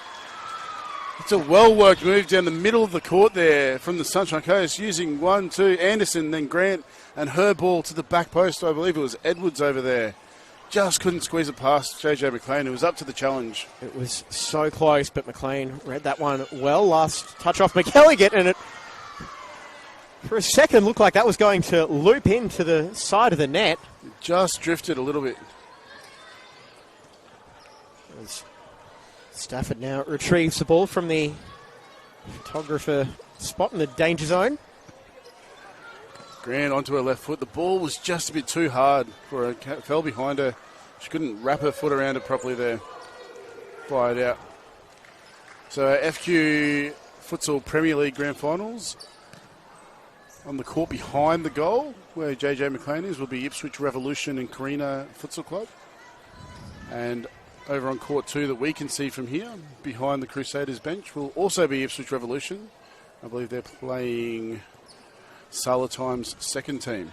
It's a well-worked move down the middle of the court there from the Sunshine Coast, using 1-2 Anderson, then Grant, and her ball to the back post. I believe it was Edwards over there. Just couldn't squeeze it past JJ McLean. It was up to the challenge. It was so close, but McLean read that one well. Last touch off McElligott, and it, for a second, looked like that was going to loop into the side of the net. It just drifted a little bit. As Stafford now retrieves the ball from the photographer spot in the danger zone. Grant onto her left foot. The ball was just a bit too hard for her. Fell behind her. She couldn't wrap her foot around it properly there. Fired out. So FQ Futsal Premier League Grand Finals. On the court behind the goal, where JJ McLean is, will be Ipswich Revolution and Carina Futsal Club. And over on court 2 that we can see from here, behind the Crusaders bench, will also be Ipswich Revolution I believe they're playing Salatime's second team.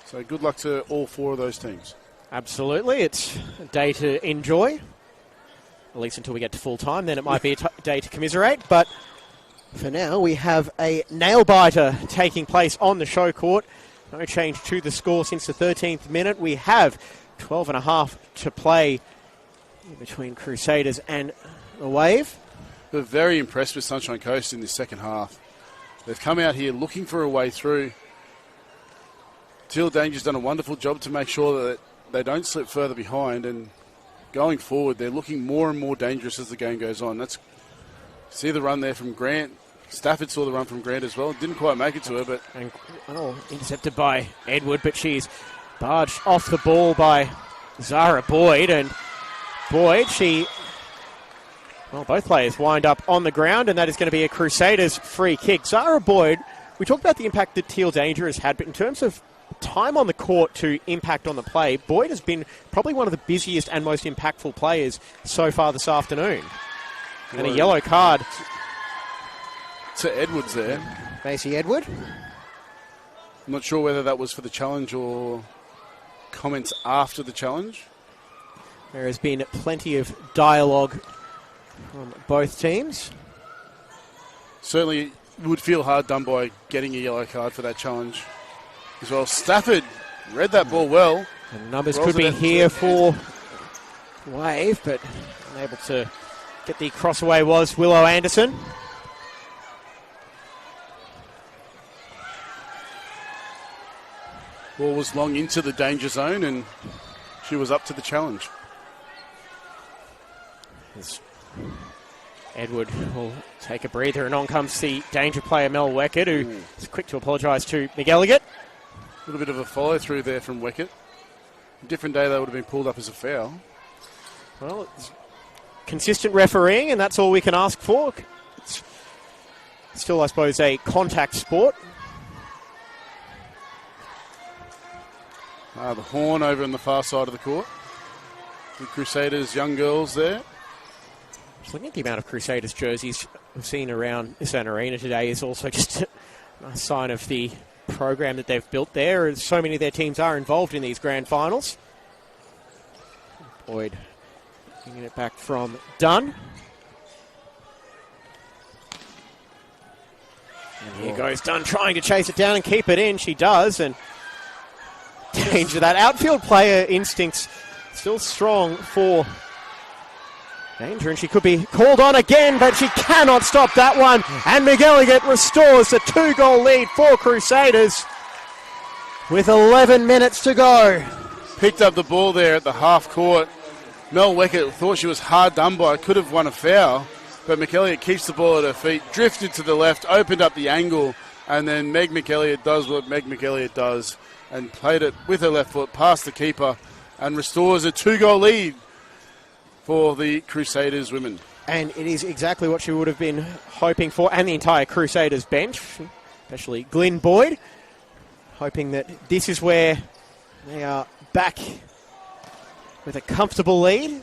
So good luck to all 4 of those teams. Absolutely. It's a day to enjoy, at least until we get to full time. Then it might be a day to commiserate. But for now, we have a nail-biter taking place on the show court. No change to the score since the 13th minute. We have 12 and a half to play between Crusaders and the Wave. We're very impressed with Sunshine Coast in this second half. They've come out here looking for a way through. Teal Danger's done a wonderful job to make sure that they don't slip further behind, and going forward, they're looking more and more dangerous as the game goes on. See the run there from Grant. Stafford saw the run from Grant as well. Didn't quite make it to her, but... Intercepted by Edward, but she's barged off the ball by Zara Boyd, and Boyd, both players wind up on the ground, and that is going to be a Crusaders free kick. Zara Boyd, we talked about the impact that Teal Danger has had, but in terms of time on the court to impact on the play, Boyd has been probably one of the busiest and most impactful players so far this afternoon. And a yellow card to Edwards there. Macy Edward. I'm not sure whether that was for the challenge or comments after the challenge. There has been plenty of dialogue from both teams. Certainly would feel hard done by getting a yellow card for that challenge as well. Stafford read that ball well. And numbers could be here for Wave, but unable to get the crossaway was Willow Anderson. Ball was long into the danger zone, and she was up to the challenge. Edward will take a breather, and on comes the danger player Mel Weckett, who is quick to apologise to McElligott. A little bit of a follow-through there from Weckett. A different day, they would have been pulled up as a foul. Well, it's consistent refereeing, and that's all we can ask for. It's still, I suppose, a contact sport. The horn over on the far side of the court. The Crusaders young girls there. Just looking at the amount of Crusaders jerseys we've seen around Nissan Arena today is also just a sign of the program that they've built there. So many of their teams are involved in these grand finals. Boyd bringing it back from Dunn. And here goes Dunn trying to chase it down and keep it in. She does, and danger. That outfield player instincts still strong for Danger, and she could be called on again, but she cannot stop that one. And McElligott restores the 2-goal lead for Crusaders with 11 minutes to go. Picked up the ball there at the half court. Mel Weckett thought she was hard done by. Could have won a foul, but McElligott keeps the ball at her feet, drifted to the left, opened up the angle, and then Meg McElligott does what Meg McElligott does and played it with her left foot past the keeper and restores a 2-goal lead for the Crusaders women. And it is exactly what she would have been hoping for, and the entire Crusaders bench, especially Glyn Boyd, hoping that this is where they are back with a comfortable lead.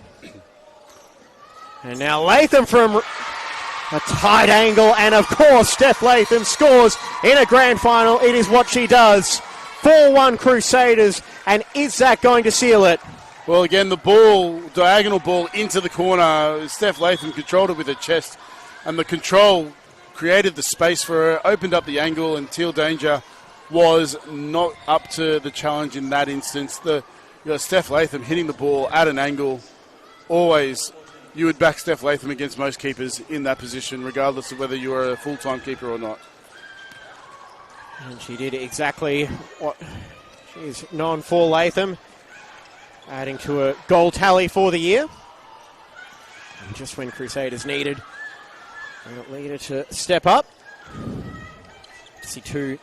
And now Latham from a tight angle, and of course Steph Latham scores in a grand final. It is what she does. 4-1 Crusaders, and is that going to seal it? Well, again, the ball, diagonal ball into the corner. Steph Latham controlled it with her chest, and the control created the space for her, opened up the angle, and Teal Danger was not up to the challenge in that instance. Steph Latham hitting the ball at an angle. Always, you would back Steph Latham against most keepers in that position, regardless of whether you are a full-time keeper or not. And she did exactly what she's known for, Latham, adding to a goal tally for the year. And just when Crusaders needed a leader to step up. See two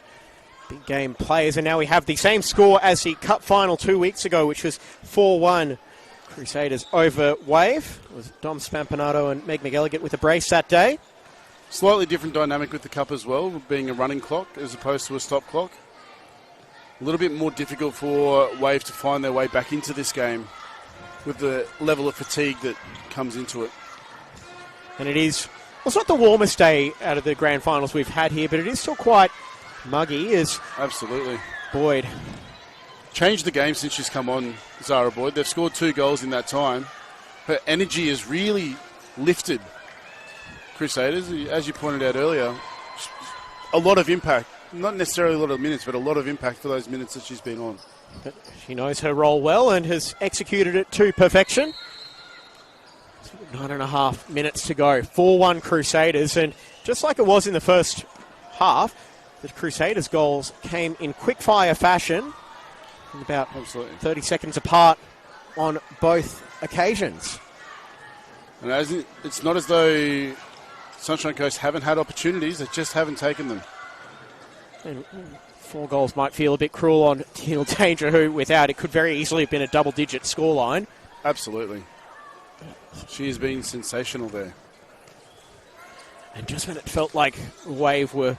big game players, and now we have the same score as the Cup final 2 weeks ago, which was 4-1 Crusaders over Wave. It was Dom Spampanato and Meg McElligott with a brace that day. Slightly different dynamic with the Cup as well, being a running clock as opposed to a stop clock. A little bit more difficult for Wave to find their way back into this game with the level of fatigue that comes into it. And it is it's not the warmest day out of the grand finals we've had here, but it is still quite muggy. As Absolutely. Boyd Changed the game since she's come on, Zara Boyd. They've scored 2 goals in that time. Her energy has really lifted Crusaders. As you pointed out earlier, a lot of impact. Not necessarily a lot of minutes, but a lot of impact for those minutes that she's been on. But she knows her role well and has executed it to perfection. 9.5 minutes to go. 4-1 Crusaders. And just like it was in the first half, the Crusaders' goals came in quick-fire fashion, about 30 seconds apart on both occasions. And it's not as though Sunshine Coast haven't had opportunities, they just haven't taken them. And 4 goals might feel a bit cruel on Teal Danger, who without it could very easily have been a double-digit scoreline. Absolutely. She has been sensational there. And just when it felt like Wave were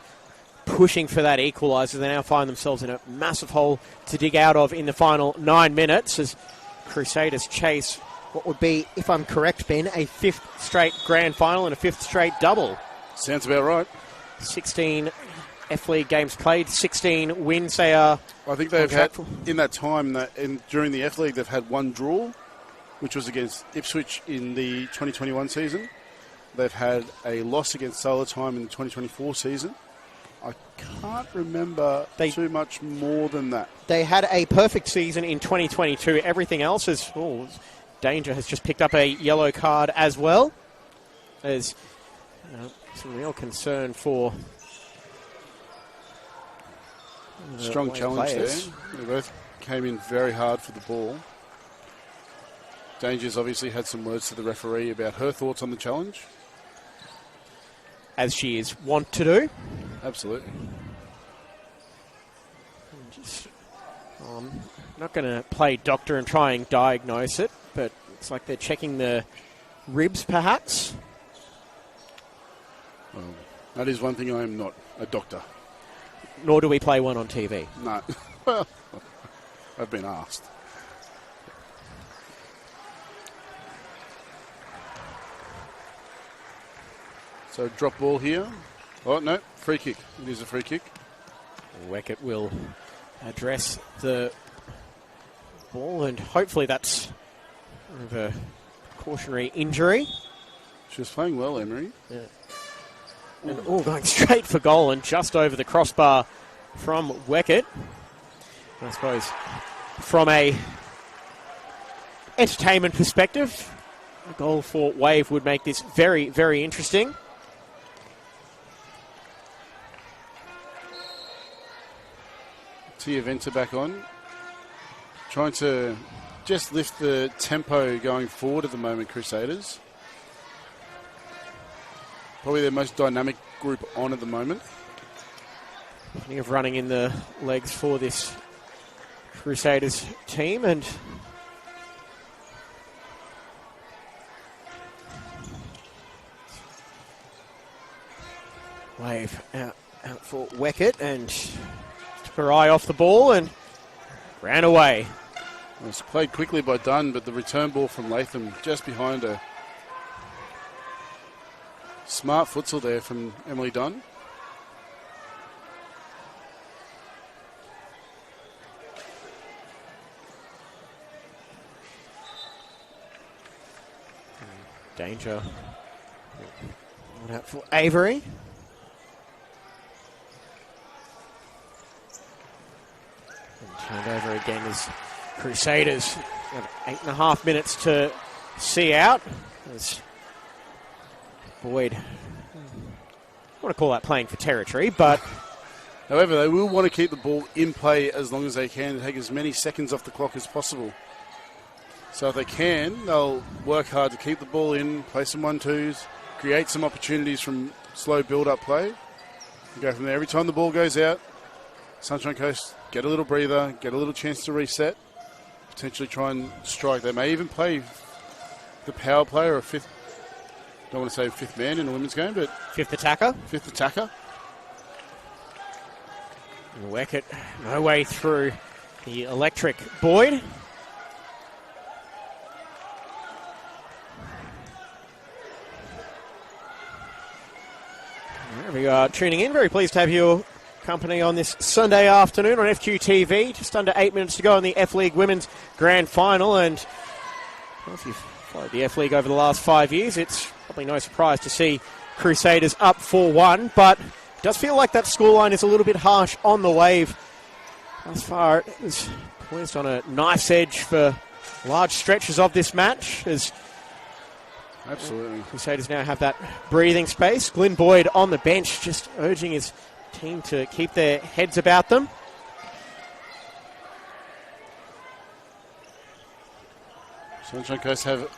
pushing for that equaliser, they now find themselves in a massive hole to dig out of in the final 9 minutes as Crusaders chase what would be, if I'm correct, Ben, a 5th straight grand final and a 5th straight double. Sounds about right. 16 F-League games played, 16 wins they are. I think they've had, in that time, during the F-League, they've had 1 draw, which was against Ipswich in the 2021 season. They've had a loss against Solartime in the 2024 season. I can't remember too much more than that. They had a perfect season in 2022. Everything else is... Danger has just picked up a yellow card as well. There's some real concern for... Strong challenge players there. They both came in very hard for the ball. Danger's obviously had some words to the referee about her thoughts on the challenge. As she is wont to do. Absolutely. I'm not going to play doctor and try and diagnose it, but it's like they're checking the ribs, perhaps. Well, that is one thing I am not, a doctor. Nor do we play one on TV. No. Well, I've been asked. So drop ball here. Oh, no, free kick. It is a free kick. Weckett will address the ball, and hopefully that's a cautionary injury. She was playing well, Emery. Yeah. And all going straight for goal and just over the crossbar from Weckett. I suppose from a entertainment perspective, a goal for Wave would make this very, very interesting. Tia Venter back on. Trying to just lift the tempo going forward at the moment, Crusaders. Probably their most dynamic group on at the moment. Plenty of running in the legs for this Crusaders team, and Wave out for Weckett, and took her eye off the ball and ran away. It was played quickly by Dunn, but the return ball from Latham just behind her. Smart futsal there from Emily Dunn. Danger. One out for Avery. And turned over again as Crusaders have 8.5 minutes to see out. As Boyd, I want to call that playing for territory, but... However, they will want to keep the ball in play as long as they can and take as many seconds off the clock as possible. So if they can, they'll work hard to keep the ball in, play some 1-2s, create some opportunities from slow build-up play, and go from there. Every time the ball goes out, Sunshine Coast get a little breather, get a little chance to reset, potentially try and strike. They may even play the power play or a fifth, don't want to say fifth man in a women's game, but... Fifth attacker. Fifth attacker. Weckett, no way through the electric Boyd. you are tuning in, very pleased to have your company on this Sunday afternoon on FQTV. Just under 8 minutes to go in the F-League Women's Grand Final. And well, if you've followed the F-League over the last 5 years, it's probably no surprise to see Crusaders up 4-1. But it does feel like that scoreline is a little bit harsh on the wave. Thus far, it was poised on a knife's edge for large stretches of this match, as Absolutely. Crusaders now have that breathing space. Glyn Boyd on the bench, just urging his team to keep their heads about them. Sunshine Coast have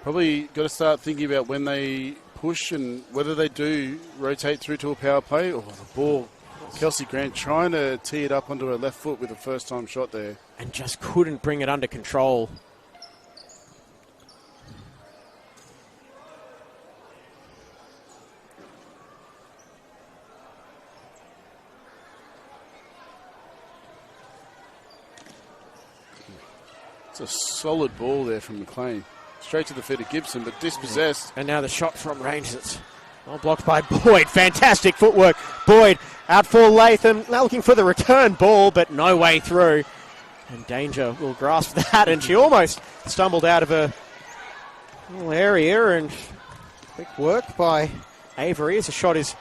probably got to start thinking about when they push and whether they do rotate through to a power play. Oh, the ball. Kelsey Grant trying to tee it up onto her left foot with a first-time shot there. And just couldn't bring it under control. It's a solid ball there from McLean. Straight to the feet of Gibson, but dispossessed. And now the shot from range that's well blocked by Boyd. Fantastic footwork. Boyd out for Latham. Now looking for the return ball, but no way through. And Danger will grasp that, and she almost stumbled out of a little area. And quick work by Avery as the shot is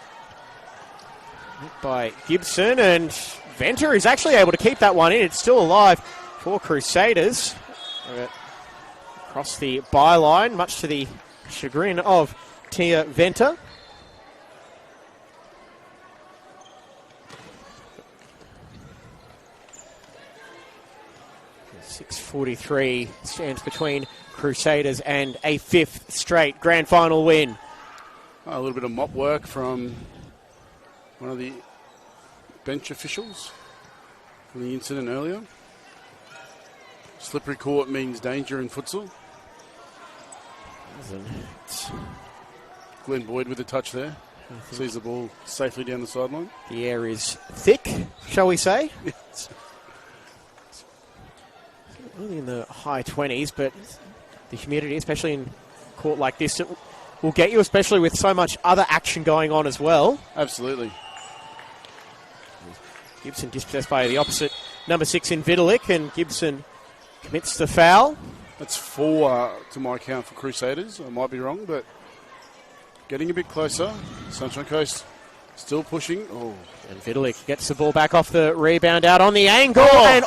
hit by Gibson. And Venter is actually able to keep that one in. It's still alive for Crusaders. Across the byline, much to the chagrin of Tia Venter. .643 stands between Crusaders and a fifth straight grand final win. A little bit of mop work from one of the bench officials from the incident earlier. Slippery court means danger in futsal. Glenn Boyd with a touch there. Sees the ball safely down the sideline. The air is thick, shall we say? Yes. Only in the high 20s, but the humidity, especially in a court like this, it will get you, especially with so much other action going on as well. Absolutely. Gibson dispossessed by the opposite number 6 in Vitalik, and Gibson commits the foul. That's 4 to my count for Crusaders. I might be wrong, but getting a bit closer. Sunshine Coast still pushing. Oh, And Vitalik gets the ball back off the rebound out on the angle. And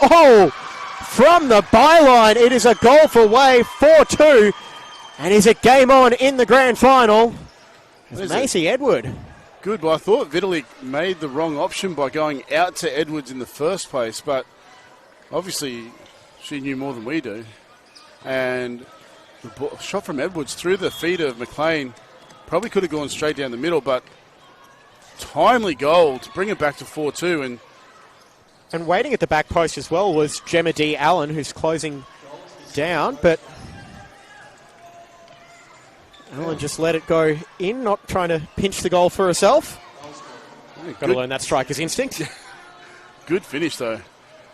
from the byline, it is a goal for Wave, 4-2. And is it game on in the grand final? It's Macy Edward. good, but I thought Vitalik made the wrong option by going out to Edwards in the first place, but obviously she knew more than we do. And the ball, shot from Edwards through the feet of McLean probably could have gone straight down the middle, but timely goal to bring it back to 4-2. And waiting at the back post as well was Gemma D. Allen, who's closing down, but Allen just let it go in, not trying to pinch the goal for herself. Got to learn that striker's instinct. Good finish, though.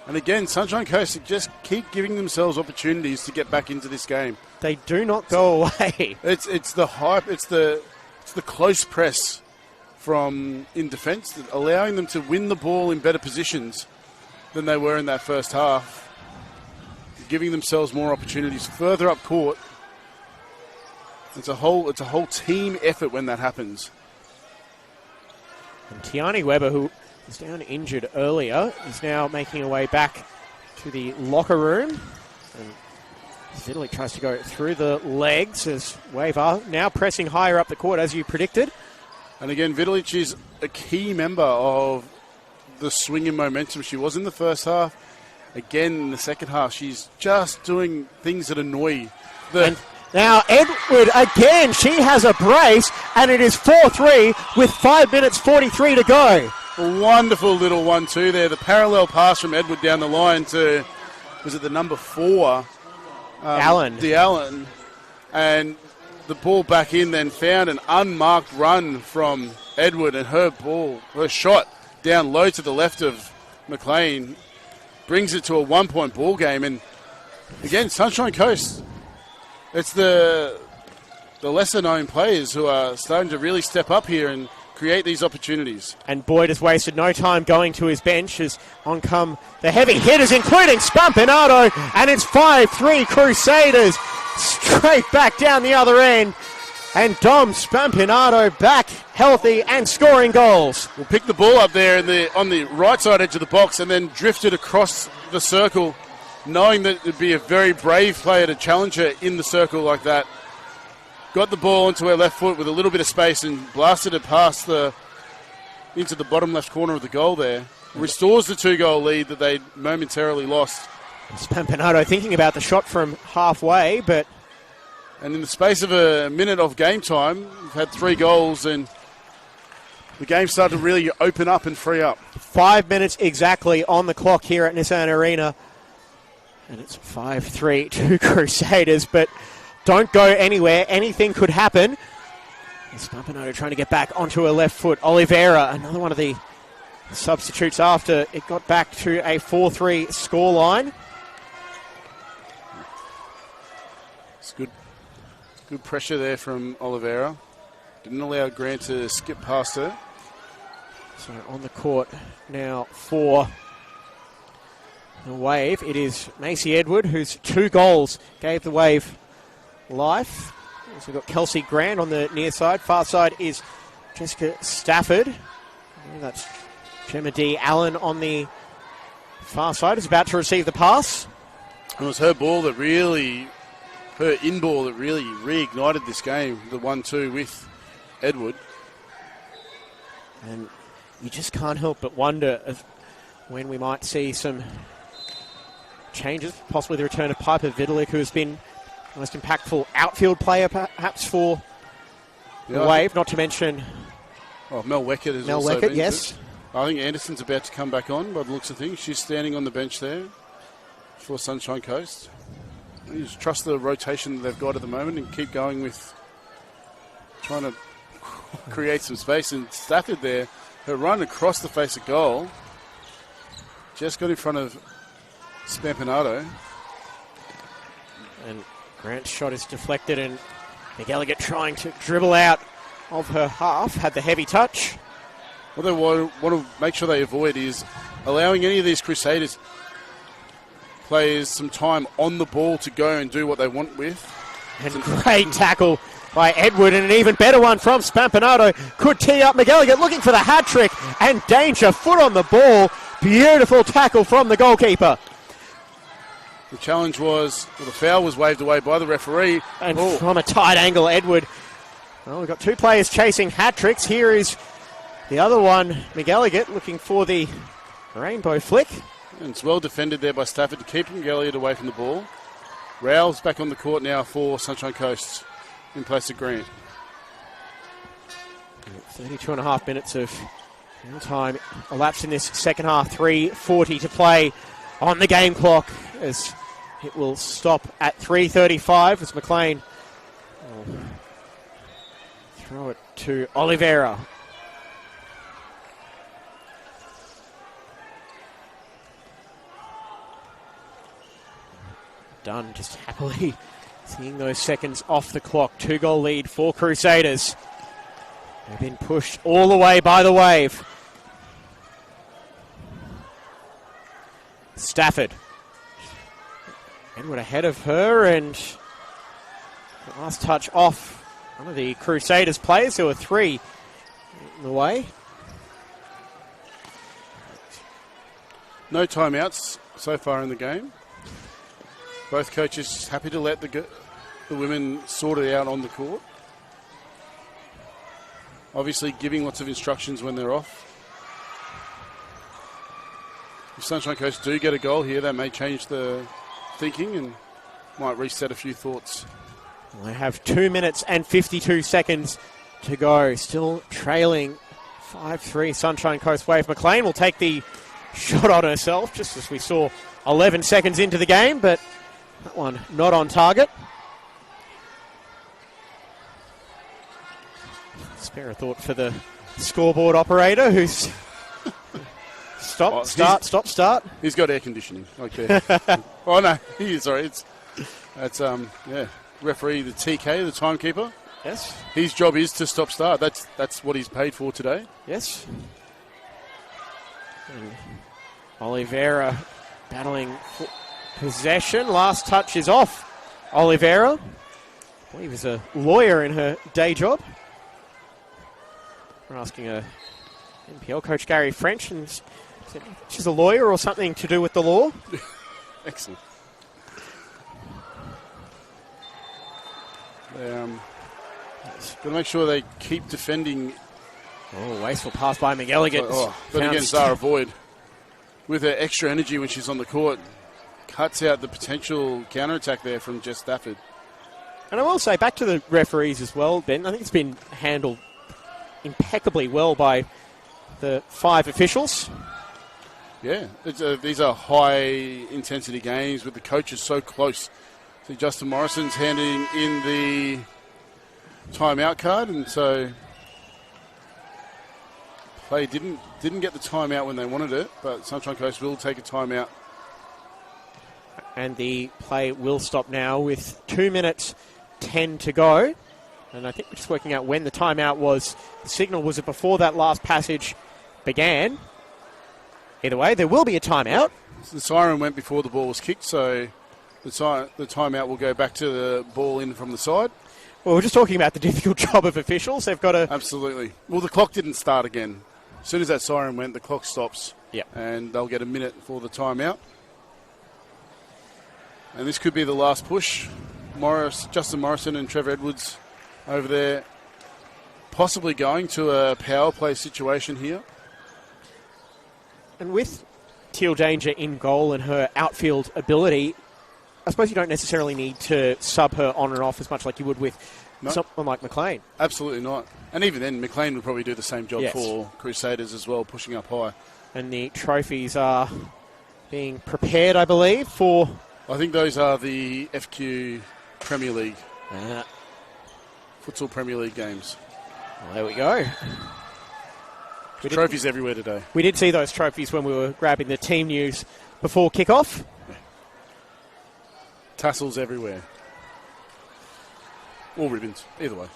And again, Sunshine Coast just keep giving themselves opportunities to get back into this game. They do not go away. It's the hype, it's the close press from in defence, allowing them to win the ball in better positions than they were in that first half, giving themselves more opportunities further up court. It's a whole team effort when that happens. And Tiani Weber, who was down injured earlier, is now making her way back to the locker room. And Vitalik tries to go through the legs as Wave are now pressing higher up the court, as you predicted. And again, Vitalik is a key member of the swing in momentum. She was in the first half. Again, in the second half, she's just doing things that annoy And now Edward again, she has a brace, and it is 4-3 with 5 minutes 43 to go. A wonderful little 1-2 there. The parallel pass from Edward down the line to, was it the number 4? Allen. The Allen. And the ball back in, then found an unmarked run from Edward, and her shot down low to the left of McLean brings it to a 1-point ball game. And again, Sunshine Coast, it's the lesser known players who are starting to really step up here and create these opportunities. And Boyd has wasted no time going to his bench as on come the heavy hitters, including Spampinato, and it's 5-3 Crusaders straight back down the other end. And Dom Spampinato back healthy and scoring goals. We'll pick the ball up there on the right side edge of the box and then drift it across the circle, knowing that it'd be a very brave player to challenge her in the circle like that. Got the ball onto her left foot with a little bit of space and blasted it past into the bottom left corner of the goal there. Restores the 2-goal lead that they momentarily lost. Spampinato thinking about the shot from halfway, but... And in the space of a minute of game time, we've had 3 goals and the game started to really open up and free up. 5 minutes exactly on the clock here at Nissan Arena. And it's 5-3 to Crusaders, but don't go anywhere. Anything could happen. Spampinato trying to get back onto her left foot. Oliveira, another one of the substitutes after it got back to a 4-3 scoreline. It's good pressure there from Oliveira. Didn't allow Grant to skip past her. So on the court now for the Wave. It is Macy Edward, whose 2 goals gave the Wave life. So we've got Kelsey Grant on the near side. Far side is Jessica Stafford. That's Gemma D. Allen on the far side. Is about to receive the pass. It was her ball that really, her in ball that really reignited this game. The 1-2 with Edward. And you just can't help but wonder if when we might see some changes, possibly the return of Piper Vidalik, who has been the most impactful outfield player perhaps for the Wave, not to mention Mel Weckett has Mel also Weckett, been yes. good. I think Anderson's about to come back on by the looks of things. She's standing on the bench there for Sunshine Coast. You just trust the rotation that they've got at the moment and keep going with trying to create some space. And Stafford there, her run across the face of goal, just got in front of Spampinato. And Grant's shot is deflected, and McElligott trying to dribble out of her half, had the heavy touch. What they want to make sure they avoid is allowing any of these Crusaders players some time on the ball to go and do what they want with. And great tackle by Edward, and an even better one from Spampinato. Could tee up McElligott, looking for the hat trick, and danger, foot on the ball. Beautiful tackle from the goalkeeper. The challenge was, the foul was waved away by the referee. And from a tight angle, Edward. Well, we've got 2 players chasing hat tricks. Here is the other one, McElligott, looking for the rainbow flick. And it's well defended there by Stafford to keep McElligott away from the ball. Rowell's back on the court now for Sunshine Coast in place of Grant. 32 and a half minutes of time elapsed in this second half. 3:40 to play on the game clock as it will stop at 3:35 as McLean will throw it to Oliveira. Dunn just happily seeing those seconds off the clock. 2-goal lead for Crusaders. They've been pushed all the way by the Wave. Stafford. Edward ahead of her, and the last touch off one of the Crusaders players. There were 3 in the way. No timeouts so far in the game. Both coaches happy to let the women sort it out on the court. Obviously giving lots of instructions when they're off. If Sunshine Coast do get a goal here, that may change the thinking and might reset a few thoughts. Well, they have 2 minutes and 52 seconds to go. Still trailing 5-3 Sunshine Coast Wave. McLean will take the shot on herself, just as we saw 11 seconds into the game, but that one not on target. Spare a thought for the scoreboard operator who's start. He's got air conditioning. Okay. Oh no, sorry. That's referee the TK, the timekeeper. Yes. His job is to stop start. That's what he's paid for today. Yes. And Oliveira battling for possession. Last touch is off. Oliveira. I believe is a lawyer in her day job. We're asking a NPL coach, Gary French, and said she's a lawyer or something to do with the law. Excellent. Got to make sure they keep defending. Oh, wasteful pass by McElligott. But again, Zara Boyd, with her extra energy when she's on the court, cuts out the potential counter-attack there from Jess Stafford. And I will say, back to the referees as well, Ben, I think it's been handled impeccably well by the 5 officials. Yeah, these are high-intensity games with the coaches so close. So Justin Morrison's handing in the timeout card, and so play didn't get the timeout when they wanted it, but Sunshine Coast will take a timeout. And the play will stop now with 2 minutes 10 to go. And I think we're just working out when the timeout was. The signal was it before that last passage began. Either way, there will be a timeout. The siren went before the ball was kicked, so the timeout will go back to the ball in from the side. Well, we're just talking about the difficult job of officials. They've got to... Absolutely. Well, the clock didn't start again. As soon as that siren went, the clock stops. Yeah. And they'll get a minute for the timeout. And this could be the last push. Justin Morrison and Trevor Edwards over there, possibly going to a power play situation here. And with Teal Danger in goal and her outfield ability, I suppose you don't necessarily need to sub her on and off as much like you would with someone like McLean. Absolutely not. And even then, McLean would probably do the same job for Crusaders as well, pushing up high. And the trophies are being prepared, I believe, for... I think those are the FQ Premier League. Futsal Premier League games. Well, there we go. Trophies everywhere today. We did see those trophies when we were grabbing the team news before kickoff. Yeah. Tassels everywhere. Or ribbons, either way.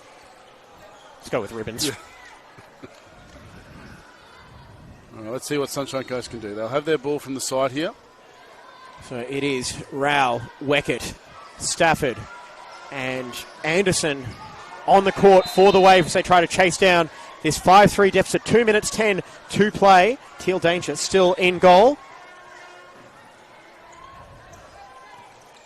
Let's go with ribbons. Yeah. All right, let's see what Sunshine Coast can do. They'll have their ball from the side here. So it is Rowell, Weckett, Stafford, and Anderson on the court for the Wave as they try to chase down this 5-3 deficit. 2 minutes 10 to play. Teal Danger still in goal.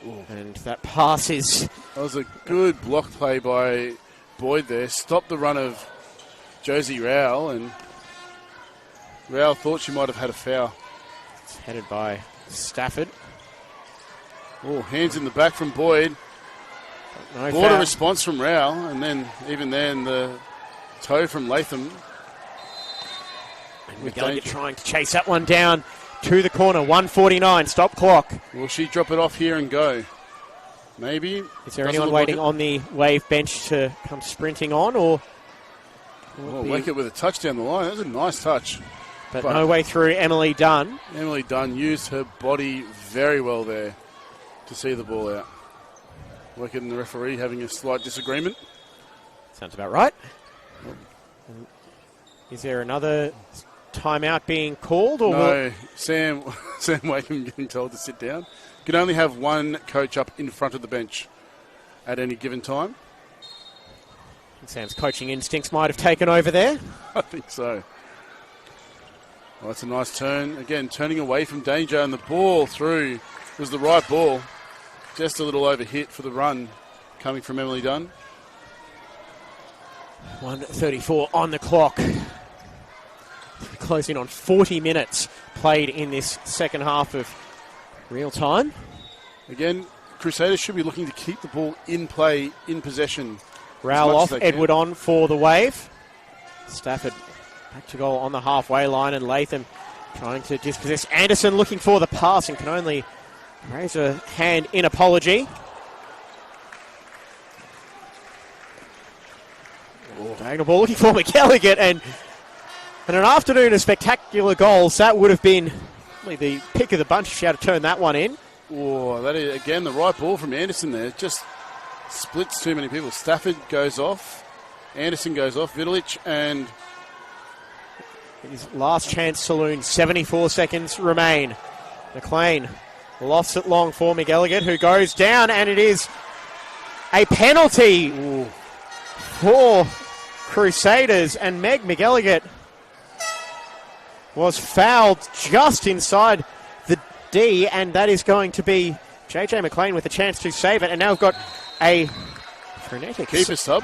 Ooh. And that pass is... That was a good block play by Boyd there. Stopped the run of Josie Rowell, and Rowell thought she might have had a foul. It's headed by Stafford. Oh, hands in the back from Boyd. No Bought foul. a response from Rowell, and then even then the toe from Latham. McGilligan trying to chase that one down to the corner. 1:49, stop clock. Will she drop it off here and go? Maybe. Is there anyone waiting on the Wave bench to come sprinting on, or? Weckett with a touch down the line. That was a nice touch. But no way through. Emily Dunn. Emily Dunn used her body very well there to see the ball out. Weckett and the referee having a slight disagreement. Sounds about right. Is there another timeout being called? Or no, Sam Wakeham getting told to sit down. You can only have one coach up in front of the bench at any given time. Sam's coaching instincts might have taken over there. I think so. Well, that's a nice turn. Again, turning away from danger, and the ball through was the right ball. Just a little overhit for the run coming from Emily Dunn. 1:34 on the clock. Closing on 40 minutes played in this second half of real time. Again, Crusaders should be looking to keep the ball in play, in possession. Rowell off, Edward on for the Wave. Stafford back to goal on the halfway line, and Latham trying to dispossess. Anderson looking for the pass and can only raise a hand in apology. Diagonal ball looking for McElligott, and an afternoon of spectacular goals. That would have been really the pick of the bunch if she had to turn that one in. Oh, that is, again, the right ball from Anderson there. Just splits too many people. Stafford goes off. Anderson goes off. Vitalik and... His last chance saloon, 74 seconds remain. McLean lost it long for McElligott, who goes down, and it is a penalty for Crusaders, and Meg McElligott was fouled just inside the D, and that is going to be JJ McLean with a chance to save it, and now we've got a frenetic keeper sub.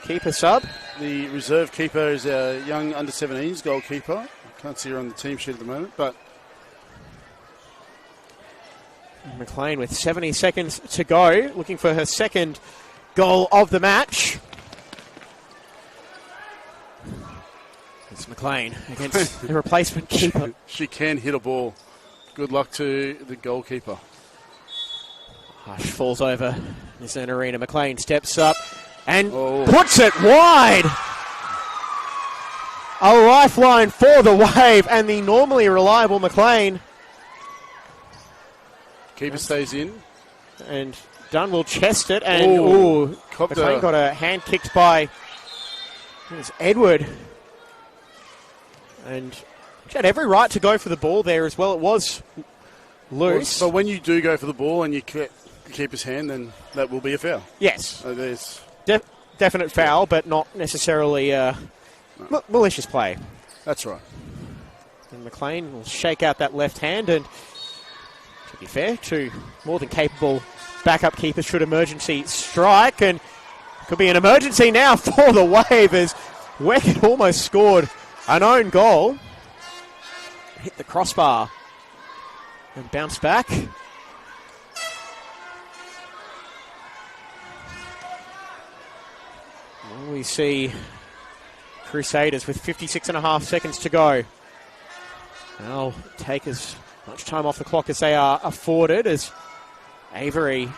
Keeper sub. The reserve keeper is a young under-17s goalkeeper. I can't see her on the team sheet at the moment, but... McLean with 70 seconds to go, looking for her second goal of the match. It's McLean against the replacement keeper. She can hit a ball. Good luck to the goalkeeper. Hush falls over. There's an arena. McLean steps up and puts it wide. A lifeline for the Wave, and the normally reliable McLean. Keeper stays in. And Dunn will chest it, and McLean got a hand kicked by Edward. And she had every right to go for the ball there as well. It was loose. But when you do go for the ball and you keep his hand, then that will be a foul. Yes. There's definite foul, but not necessarily malicious play. That's right. And McLean will shake out that left hand, and to be fair, two more than capable backup keepers should emergency strike, and could be an emergency now for the Wave as Weckett almost scored an own goal. Hit the crossbar and bounced back. Well, we see Crusaders with 56.5 seconds to go. They'll take as much time off the clock as they are afforded, as Avery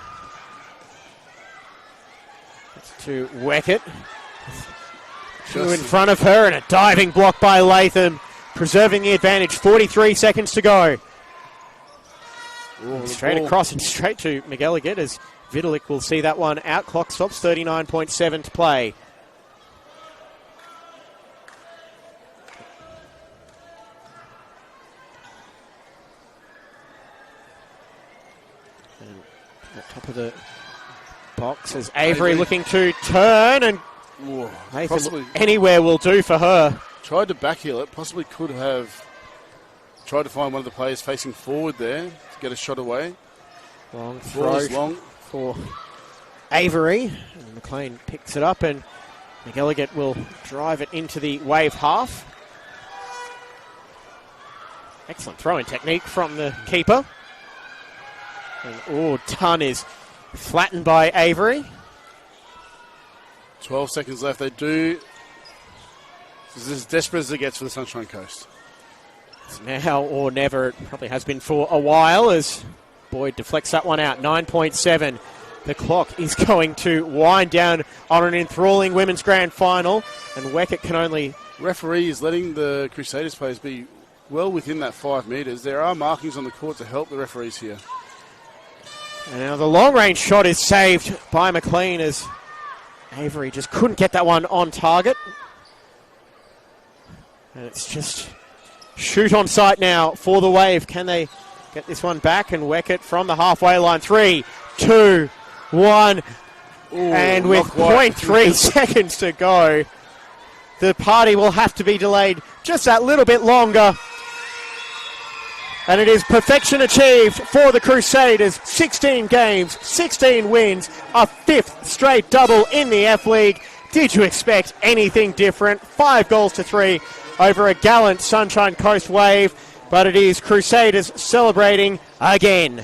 gets to Weckett. Two in front of her, and a diving block by Latham, preserving the advantage. 43 seconds to go. Straight across and straight to McElligott as Vitalik will see that one out. Clock stops, 39.7 to play. And at top of the box is Avery looking to turn, and Nathan, anywhere will do for her. Tried to backheel it. Possibly could have tried to find one of the players facing forward there to get a shot away. Long throw for Avery. And McLean picks it up, and McElligott will drive it into the Wave half. Excellent throwing technique from the keeper. And Dunn is flattened by Avery. 12 seconds left. They do. This is as desperate as it gets for the Sunshine Coast. It's now or never. It probably has been for a while, as Boyd deflects that one out. 9.7. The clock is going to wind down on an enthralling women's grand final, and Weckett can only... Referee is letting the Crusaders players be well within that 5 metres. There are markings on the court to help the referees here. And now the long-range shot is saved by McLean, as Avery just couldn't get that one on target. And it's just shoot on sight now for the Wave. Can they get this one back? And Weckett from the halfway line. 3, 2, 1. And with 0.3 seconds to go, the party will have to be delayed just that little bit longer. And it is perfection achieved for the Crusaders. 16 games, 16 wins, a 5th straight double in the F-League. Did you expect anything different? 5 goals to 3 over a gallant Sunshine Coast Wave. But it is Crusaders celebrating again.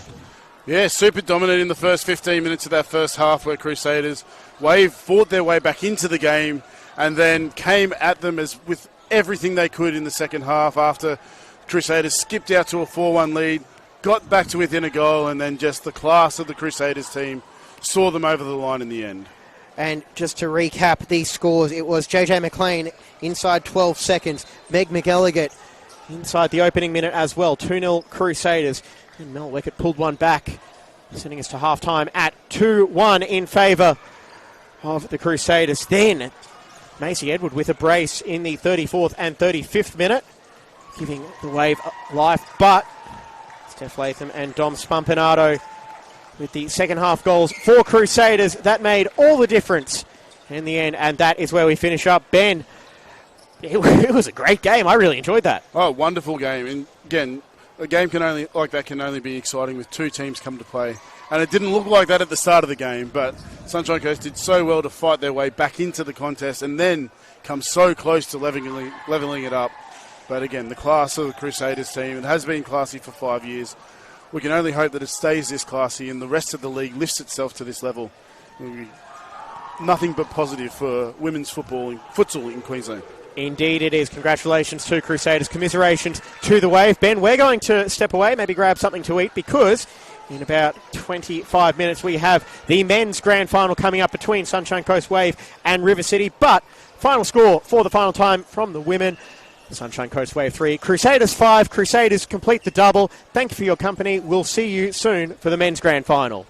Yeah, super dominant in the first 15 minutes of that first half, where Crusaders Wave fought their way back into the game and then came at them as with everything they could in the second half after Crusaders skipped out to a 4-1 lead, got back to within a goal, and then just the class of the Crusaders team saw them over the line in the end. And just to recap these scores, it was JJ McLean inside 12 seconds, Meg McElligott inside the opening minute as well, 2-0 Crusaders. And Mel Weckett pulled one back, sending us to half-time at 2-1 in favour of the Crusaders. Then Macy Edward with a brace in the 34th and 35th minute, giving the Wave life. But Steph Latham and Dom Spampinato with the second half goals for Crusaders. That made all the difference in the end, and that is where we finish up. Ben, it was a great game. I really enjoyed that. Oh, wonderful game. And again, a game can only be exciting with two teams come to play. And it didn't look like that at the start of the game, but Sunshine Coast did so well to fight their way back into the contest and then come so close to leveling it up. But again, the class of the Crusaders team, it has been classy for 5 years. We can only hope that it stays this classy and the rest of the league lifts itself to this level. Nothing but positive for women's futsal in Queensland. Indeed it is. Congratulations to Crusaders. Commiserations to the Wave. Ben, we're going to step away, maybe grab something to eat, because in about 25 minutes we have the men's grand final coming up between Sunshine Coast Wave and River City. But final score for the final time from the women: Sunshine Coast Wave 3, Crusaders 5. Crusaders complete the double. Thank you for your company. We'll see you soon for the men's grand final.